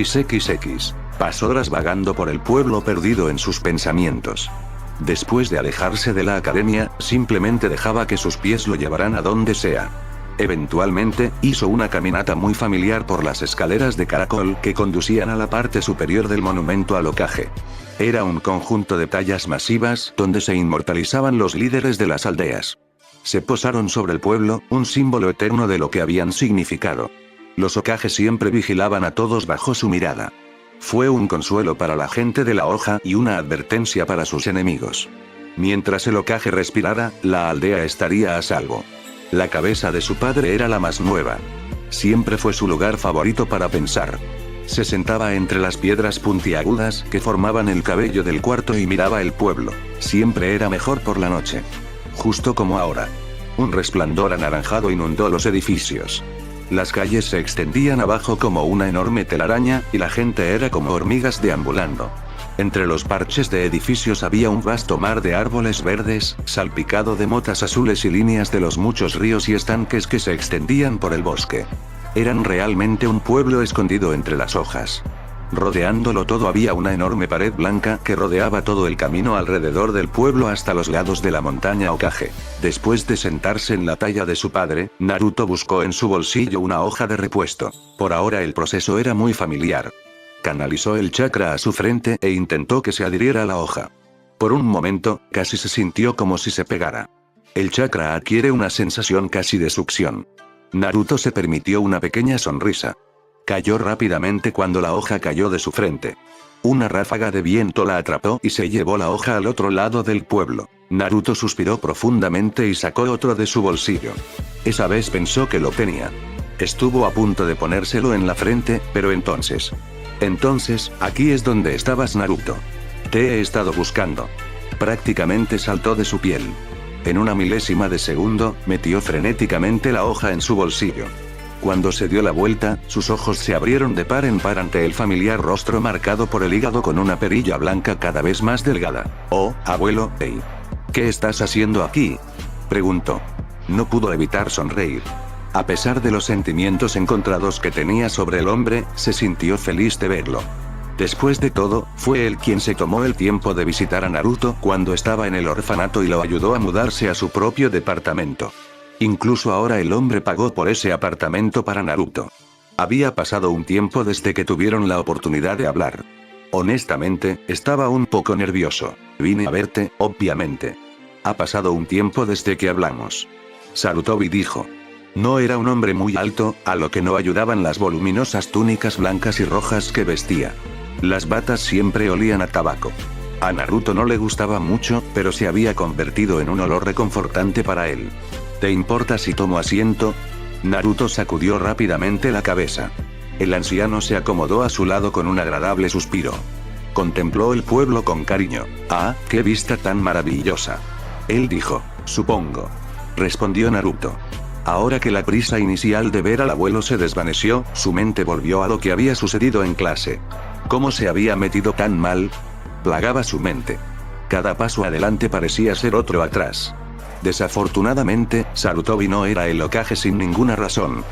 Pasó horas vagando por el pueblo perdido en sus pensamientos. Después de alejarse de la academia, simplemente dejaba que sus pies lo llevaran a donde sea. Eventualmente, hizo una caminata muy familiar por las escaleras de caracol que conducían a la parte superior del monumento al Hokage. Era un conjunto de tallas masivas donde se inmortalizaban los líderes de las aldeas. Se posaron sobre el pueblo, un símbolo eterno de lo que habían significado. Los Hokage siempre vigilaban a todos bajo su mirada. Fue un consuelo para la gente de la hoja y una advertencia para sus enemigos. Mientras el Hokage respirara, la aldea estaría a salvo. La cabeza de su padre era la más nueva. Siempre fue su lugar favorito para pensar. Se sentaba entre las piedras puntiagudas que formaban el cabello del cuarto y miraba el pueblo. Siempre era mejor por la noche. Justo como ahora. Un resplandor anaranjado inundó los edificios. Las calles se extendían abajo como una enorme telaraña, y la gente era como hormigas deambulando. Entre los parches de edificios había un vasto mar de árboles verdes, salpicado de motas azules y líneas de los muchos ríos y estanques que se extendían por el bosque. Eran realmente un pueblo escondido entre las hojas. Rodeándolo todo había una enorme pared blanca que rodeaba todo el camino alrededor del pueblo hasta los lados de la montaña Hokage. Después de sentarse en la talla de su padre, Naruto buscó en su bolsillo una hoja de repuesto. Por ahora el proceso era muy familiar. Canalizó el chakra a su frente e intentó que se adhiriera a la hoja. Por un momento, casi se sintió como si se pegara. El chakra adquiere una sensación casi de succión. Naruto se permitió una pequeña sonrisa. Cayó rápidamente cuando la hoja cayó de su frente. Una ráfaga de viento la atrapó y se llevó la hoja al otro lado del pueblo. Naruto suspiró profundamente y sacó otro de su bolsillo. Esa vez pensó que lo tenía. Estuvo a punto de ponérselo en la frente, pero entonces, aquí es donde estabas, Naruto. Te he estado buscando. Prácticamente saltó de su piel. En una milésima de segundo, metió frenéticamente la hoja en su bolsillo. Cuando se dio la vuelta, sus ojos se abrieron de par en par ante el familiar rostro marcado por el hígado con una perilla blanca cada vez más delgada. Oh, abuelo, hey. ¿Qué estás haciendo aquí?, preguntó. No pudo evitar sonreír. A pesar de los sentimientos encontrados que tenía sobre el hombre, se sintió feliz de verlo. Después de todo, fue él quien se tomó el tiempo de visitar a Naruto cuando estaba en el orfanato y lo ayudó a mudarse a su propio departamento. Incluso ahora el hombre pagó por ese apartamento para Naruto. Había pasado un tiempo desde que tuvieron la oportunidad de hablar. Honestamente, estaba un poco nervioso. Vine a verte, obviamente. Ha pasado un tiempo desde que hablamos. Sarutobi dijo. No era un hombre muy alto, a lo que no ayudaban las voluminosas túnicas blancas y rojas que vestía. Las batas siempre olían a tabaco. A Naruto no le gustaba mucho, pero se había convertido en un olor reconfortante para él. ¿Te importa si tomo asiento? Naruto sacudió rápidamente la cabeza. El anciano se acomodó a su lado con un agradable suspiro. Contempló el pueblo con cariño. Ah, qué vista tan maravillosa. Él dijo, supongo. Respondió Naruto. Ahora que la prisa inicial de ver al abuelo se desvaneció, su mente volvió a lo que había sucedido en clase. ¿Cómo se había metido tan mal? Plagaba su mente. Cada paso adelante parecía ser otro atrás. Desafortunadamente, Sarutobi no era el Hokage sin ninguna razón.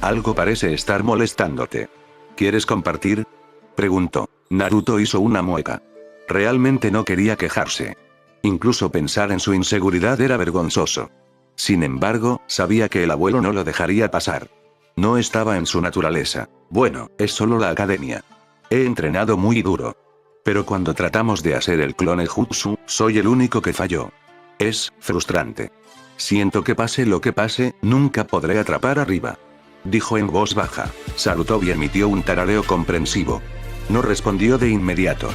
Algo parece estar molestándote. ¿Quieres compartir?, preguntó. Naruto hizo una mueca. Realmente no quería quejarse. Incluso pensar en su inseguridad era vergonzoso. Sin embargo, sabía que el abuelo no lo dejaría pasar. No estaba en su naturaleza. Bueno, es solo la academia. He entrenado muy duro. Pero cuando tratamos de hacer el clone jutsu, soy el único que falló. Es frustrante. Siento que pase lo que pase, nunca podré atrapar arriba. Dijo en voz baja. Sarutobi emitió un tarareo comprensivo. No respondió de inmediato.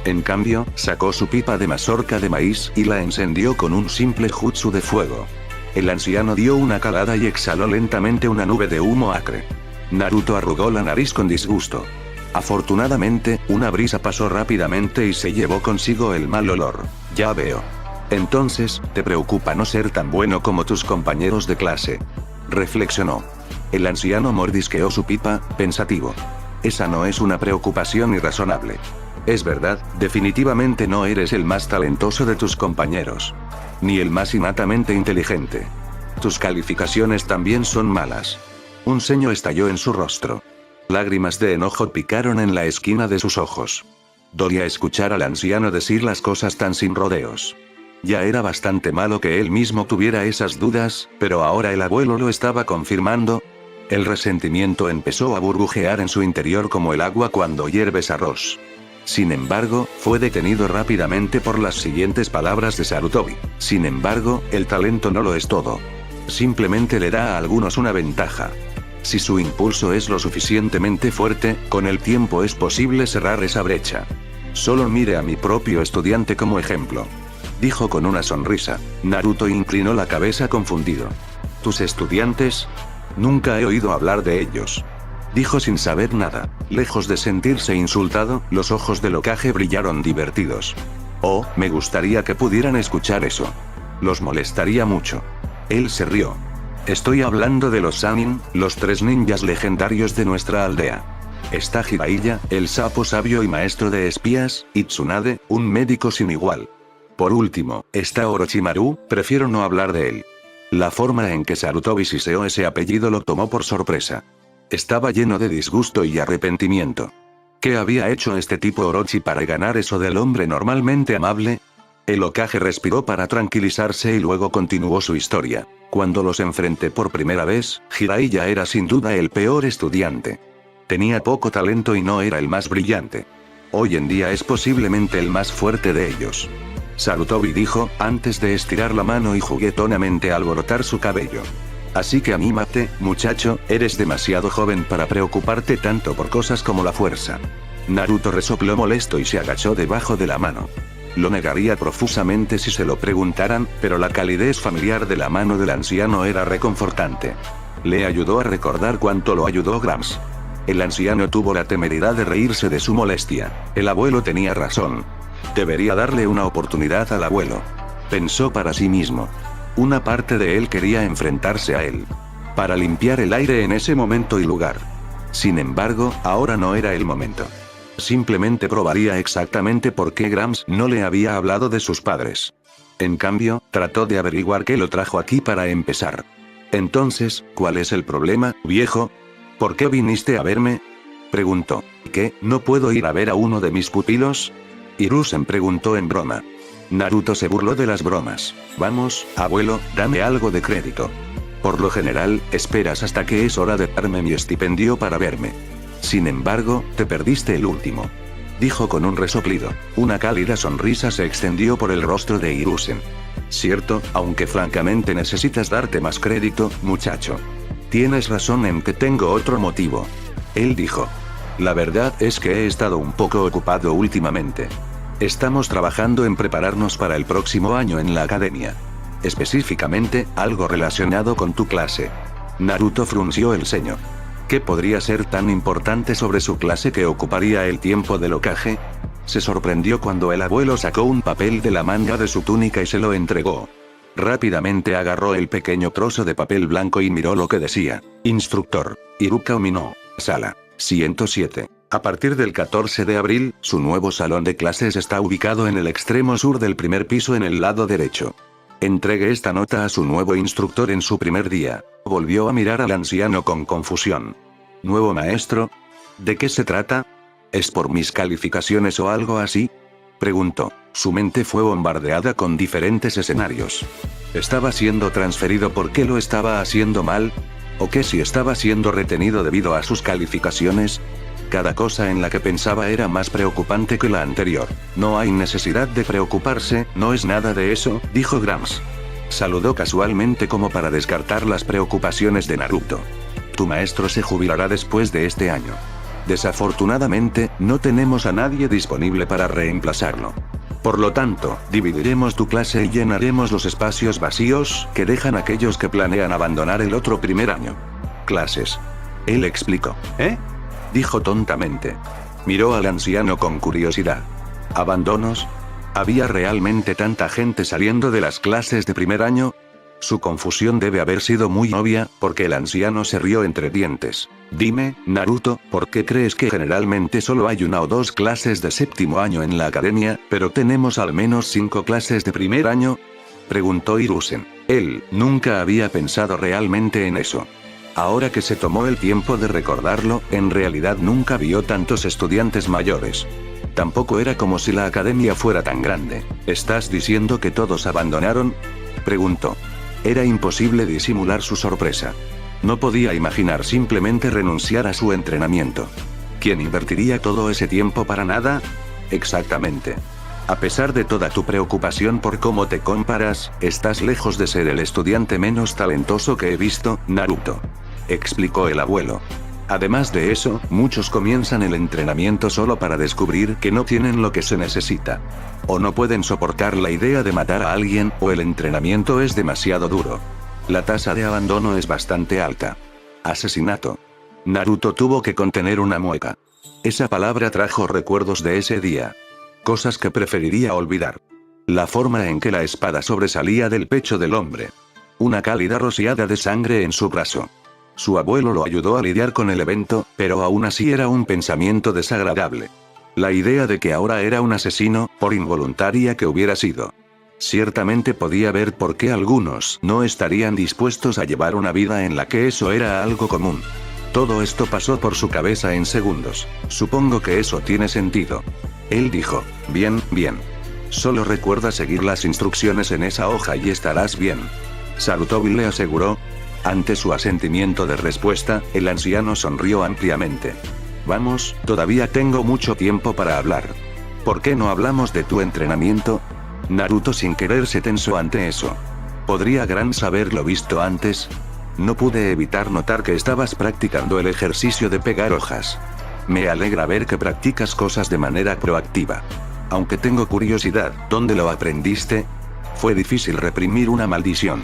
En cambio, sacó su pipa de mazorca de maíz y la encendió con un simple jutsu de fuego. El anciano dio una calada y exhaló lentamente una nube de humo acre. Naruto arrugó la nariz con disgusto. Afortunadamente, una brisa pasó rápidamente y se llevó consigo el mal olor. Ya veo. Entonces, ¿te preocupa no ser tan bueno como tus compañeros de clase?, reflexionó. El anciano mordisqueó su pipa, pensativo. Esa no es una preocupación irrazonable. Es verdad, definitivamente no eres el más talentoso de tus compañeros. Ni el más innatamente inteligente. Tus calificaciones también son malas. Un ceño estalló en su rostro. Lágrimas de enojo picaron en la esquina de sus ojos. Dolía escuchar al anciano decir las cosas tan sin rodeos. Ya era bastante malo que él mismo tuviera esas dudas, pero ahora el abuelo lo estaba confirmando. El resentimiento empezó a burbujear en su interior como el agua cuando hierves arroz. Sin embargo, fue detenido rápidamente por las siguientes palabras de Sarutobi. Sin embargo, el talento no lo es todo. Simplemente le da a algunos una ventaja. Si su impulso es lo suficientemente fuerte, con el tiempo es posible cerrar esa brecha. Solo mire a mi propio estudiante como ejemplo. Dijo con una sonrisa. Naruto inclinó la cabeza confundido. ¿Tus estudiantes? Nunca he oído hablar de ellos. Dijo sin saber nada. Lejos de sentirse insultado, los ojos del Hokage brillaron divertidos. Oh, me gustaría que pudieran escuchar eso. Los molestaría mucho. Él se rió. Estoy hablando de los Sannin, los 3 ninjas legendarios de nuestra aldea. Está Jiraiya, el sapo sabio y maestro de espías, y Tsunade, un médico sin igual. Por último, está Orochimaru, prefiero no hablar de él. La forma en que Sarutobi siseó ese apellido lo tomó por sorpresa. Estaba lleno de disgusto y arrepentimiento. ¿Qué había hecho este tipo Orochi para ganar eso del hombre normalmente amable? El Hokage respiró para tranquilizarse y luego continuó su historia. Cuando los enfrenté por primera vez, Jiraiya era sin duda el peor estudiante. Tenía poco talento y no era el más brillante. Hoy en día es posiblemente el más fuerte de ellos. Sarutobi dijo, antes de estirar la mano y juguetonamente alborotar su cabello. Así que anímate, muchacho, eres demasiado joven para preocuparte tanto por cosas como la fuerza. Naruto resopló molesto y se agachó debajo de la mano. Lo negaría profusamente si se lo preguntaran, pero la calidez familiar de la mano del anciano era reconfortante. Le ayudó a recordar cuánto lo ayudó Grams. El anciano tuvo la temeridad de reírse de su molestia. El abuelo tenía razón. Debería darle una oportunidad al abuelo. Pensó para sí mismo. Una parte de él quería enfrentarse a él. para limpiar el aire en ese momento y lugar. Sin embargo, ahora no era el momento. Simplemente probaría exactamente por qué Grams no le había hablado de sus padres. En cambio, trató de averiguar qué lo trajo aquí para empezar. Entonces, ¿cuál es el problema, viejo? ¿Por qué viniste a verme? Preguntó. ¿Qué, no puedo ir a ver a uno de mis pupilos? Hiruzen preguntó en broma. Naruto se burló de las bromas. Vamos, abuelo, dame algo de crédito. Por lo general, esperas hasta que es hora de darme mi estipendio para verme. Sin embargo, te perdiste el último. Dijo con un resoplido. Una cálida sonrisa se extendió por el rostro de Hiruzen. Cierto, aunque francamente necesitas darte más crédito, muchacho. Tienes razón en que tengo otro motivo. Él dijo. La verdad es que he estado un poco ocupado últimamente. Estamos trabajando en prepararnos para el próximo año en la academia. Específicamente, algo relacionado con tu clase. Naruto frunció el ceño. ¿Qué podría ser tan importante sobre su clase que ocuparía el tiempo del Hokage? Se sorprendió cuando el abuelo sacó un papel de la manga de su túnica y se lo entregó. Rápidamente agarró el pequeño trozo de papel blanco y miró lo que decía. Instructor, Iruka Umino, Sala 107. A partir del 14 de abril, su nuevo salón de clases está ubicado en el extremo sur del primer piso en el lado derecho. Entregue esta nota a su nuevo instructor en su primer día. Volvió a mirar al anciano con confusión. ¿Nuevo maestro? ¿De qué se trata? ¿Es por mis calificaciones o algo así? Preguntó. Su mente fue bombardeada con diferentes escenarios. ¿Estaba siendo transferido porque lo estaba haciendo mal? ¿O qué si estaba siendo retenido debido a sus calificaciones? Cada cosa en la que pensaba era más preocupante que la anterior. No hay necesidad de preocuparse, no es nada de eso, dijo Grams. Saludó casualmente como para descartar las preocupaciones de Naruto. Tu maestro se jubilará después de este año. Desafortunadamente, no tenemos a nadie disponible para reemplazarlo. Por lo tanto, dividiremos tu clase y llenaremos los espacios vacíos que dejan aquellos que planean abandonar el otro primer año. Clases. Él explicó. ¿Eh? Dijo tontamente. Miró al anciano con curiosidad. ¿Abandonos? ¿Había realmente tanta gente saliendo de las clases de primer año? Su confusión debe haber sido muy obvia, porque el anciano se rió entre dientes. Dime, Naruto, ¿por qué crees que generalmente solo hay una o dos clases de séptimo año en la academia, pero tenemos al menos 5 clases de primer año? Preguntó Hiruzen. Él nunca había pensado realmente en eso. Ahora que se tomó el tiempo de recordarlo, en realidad nunca vio tantos estudiantes mayores. Tampoco era como si la academia fuera tan grande. ¿Estás diciendo que todos abandonaron? Preguntó. Era imposible disimular su sorpresa. No podía imaginar simplemente renunciar a su entrenamiento. ¿Quién invertiría todo ese tiempo para nada? Exactamente. A pesar de toda tu preocupación por cómo te comparas, estás lejos de ser el estudiante menos talentoso que he visto, Naruto. Explicó el abuelo. Además de eso, muchos comienzan el entrenamiento solo para descubrir que no tienen lo que se necesita. O no pueden soportar la idea de matar a alguien, o el entrenamiento es demasiado duro. La tasa de abandono es bastante alta. Asesinato. Naruto tuvo que contener una mueca. Esa palabra trajo recuerdos de ese día. Cosas que preferiría olvidar. La forma en que la espada sobresalía del pecho del hombre. Una cálida rociada de sangre en su brazo. Su abuelo lo ayudó a lidiar con el evento, pero aún así era un pensamiento desagradable. La idea de que ahora era un asesino, por involuntaria que hubiera sido. Ciertamente podía ver por qué algunos no estarían dispuestos a llevar una vida en la que eso era algo común. Todo esto pasó por su cabeza en segundos. Supongo que eso tiene sentido. Él dijo, bien, bien. Solo recuerda seguir las instrucciones en esa hoja y estarás bien. Sarutobi le aseguró. Ante su asentimiento de respuesta, el anciano sonrió ampliamente. Vamos, todavía tengo mucho tiempo para hablar. ¿Por qué no hablamos de tu entrenamiento? Naruto sin querer se tensó ante eso. ¿Podría Grams haberlo visto antes? No pude evitar notar que estabas practicando el ejercicio de pegar hojas. Me alegra ver que practicas cosas de manera proactiva. Aunque tengo curiosidad, ¿dónde lo aprendiste? Fue difícil reprimir una maldición.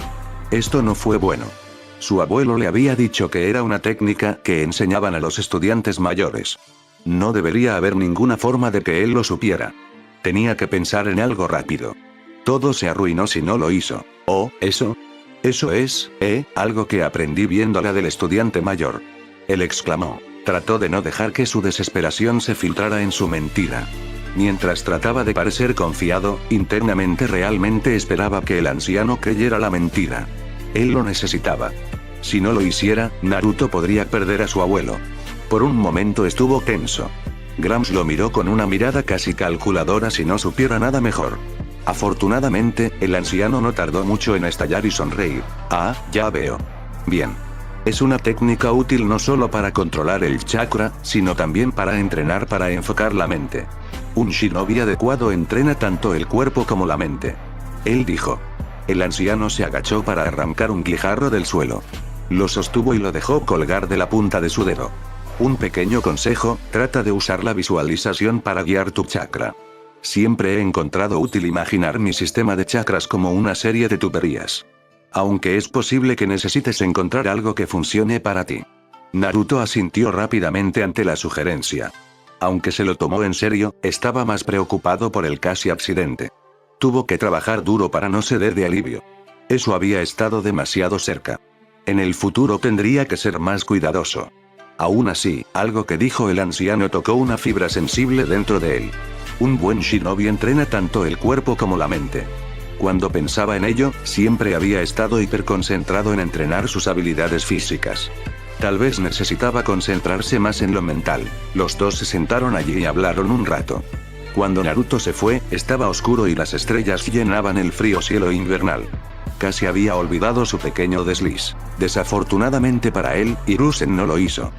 Esto no fue bueno. Su abuelo le había dicho que era una técnica que enseñaban a los estudiantes mayores. No debería haber ninguna forma de que él lo supiera. Tenía que pensar en algo rápido. Todo se arruinó si no lo hizo. ¿Oh, eso? Eso es, algo que aprendí viendo la del estudiante mayor. Él exclamó. Trató de no dejar que su desesperación se filtrara en su mentira. Mientras trataba de parecer confiado, internamente realmente esperaba que el anciano creyera la mentira. Él lo necesitaba. Si no lo hiciera, Naruto podría perder a su abuelo. Por un momento estuvo tenso. Grams lo miró con una mirada casi calculadora si no supiera nada mejor. Afortunadamente, el anciano no tardó mucho en estallar y sonreír. Ah, ya veo. Bien. Es una técnica útil no solo para controlar el chakra, sino también para entrenar para enfocar la mente. Un shinobi adecuado entrena tanto el cuerpo como la mente. Él dijo. El anciano se agachó para arrancar un guijarro del suelo. Lo sostuvo y lo dejó colgar de la punta de su dedo. Un pequeño consejo, trata de usar la visualización para guiar tu chakra. Siempre he encontrado útil imaginar mi sistema de chakras como una serie de tuberías. Aunque es posible que necesites encontrar algo que funcione para ti. Naruto asintió rápidamente ante la sugerencia. Aunque se lo tomó en serio, estaba más preocupado por el casi accidente. Tuvo que trabajar duro para no ceder de alivio. Eso había estado demasiado cerca. En el futuro tendría que ser más cuidadoso. Aún así, algo que dijo el anciano tocó una fibra sensible dentro de él. Un buen shinobi entrena tanto el cuerpo como la mente. Cuando pensaba en ello, siempre había estado hiperconcentrado en entrenar sus habilidades físicas. Tal vez necesitaba concentrarse más en lo mental. Los dos se sentaron allí y hablaron un rato. Cuando Naruto se fue, estaba oscuro y las estrellas llenaban el frío cielo invernal. Casi había olvidado su pequeño desliz. Desafortunadamente para él, Hiruzen no lo hizo.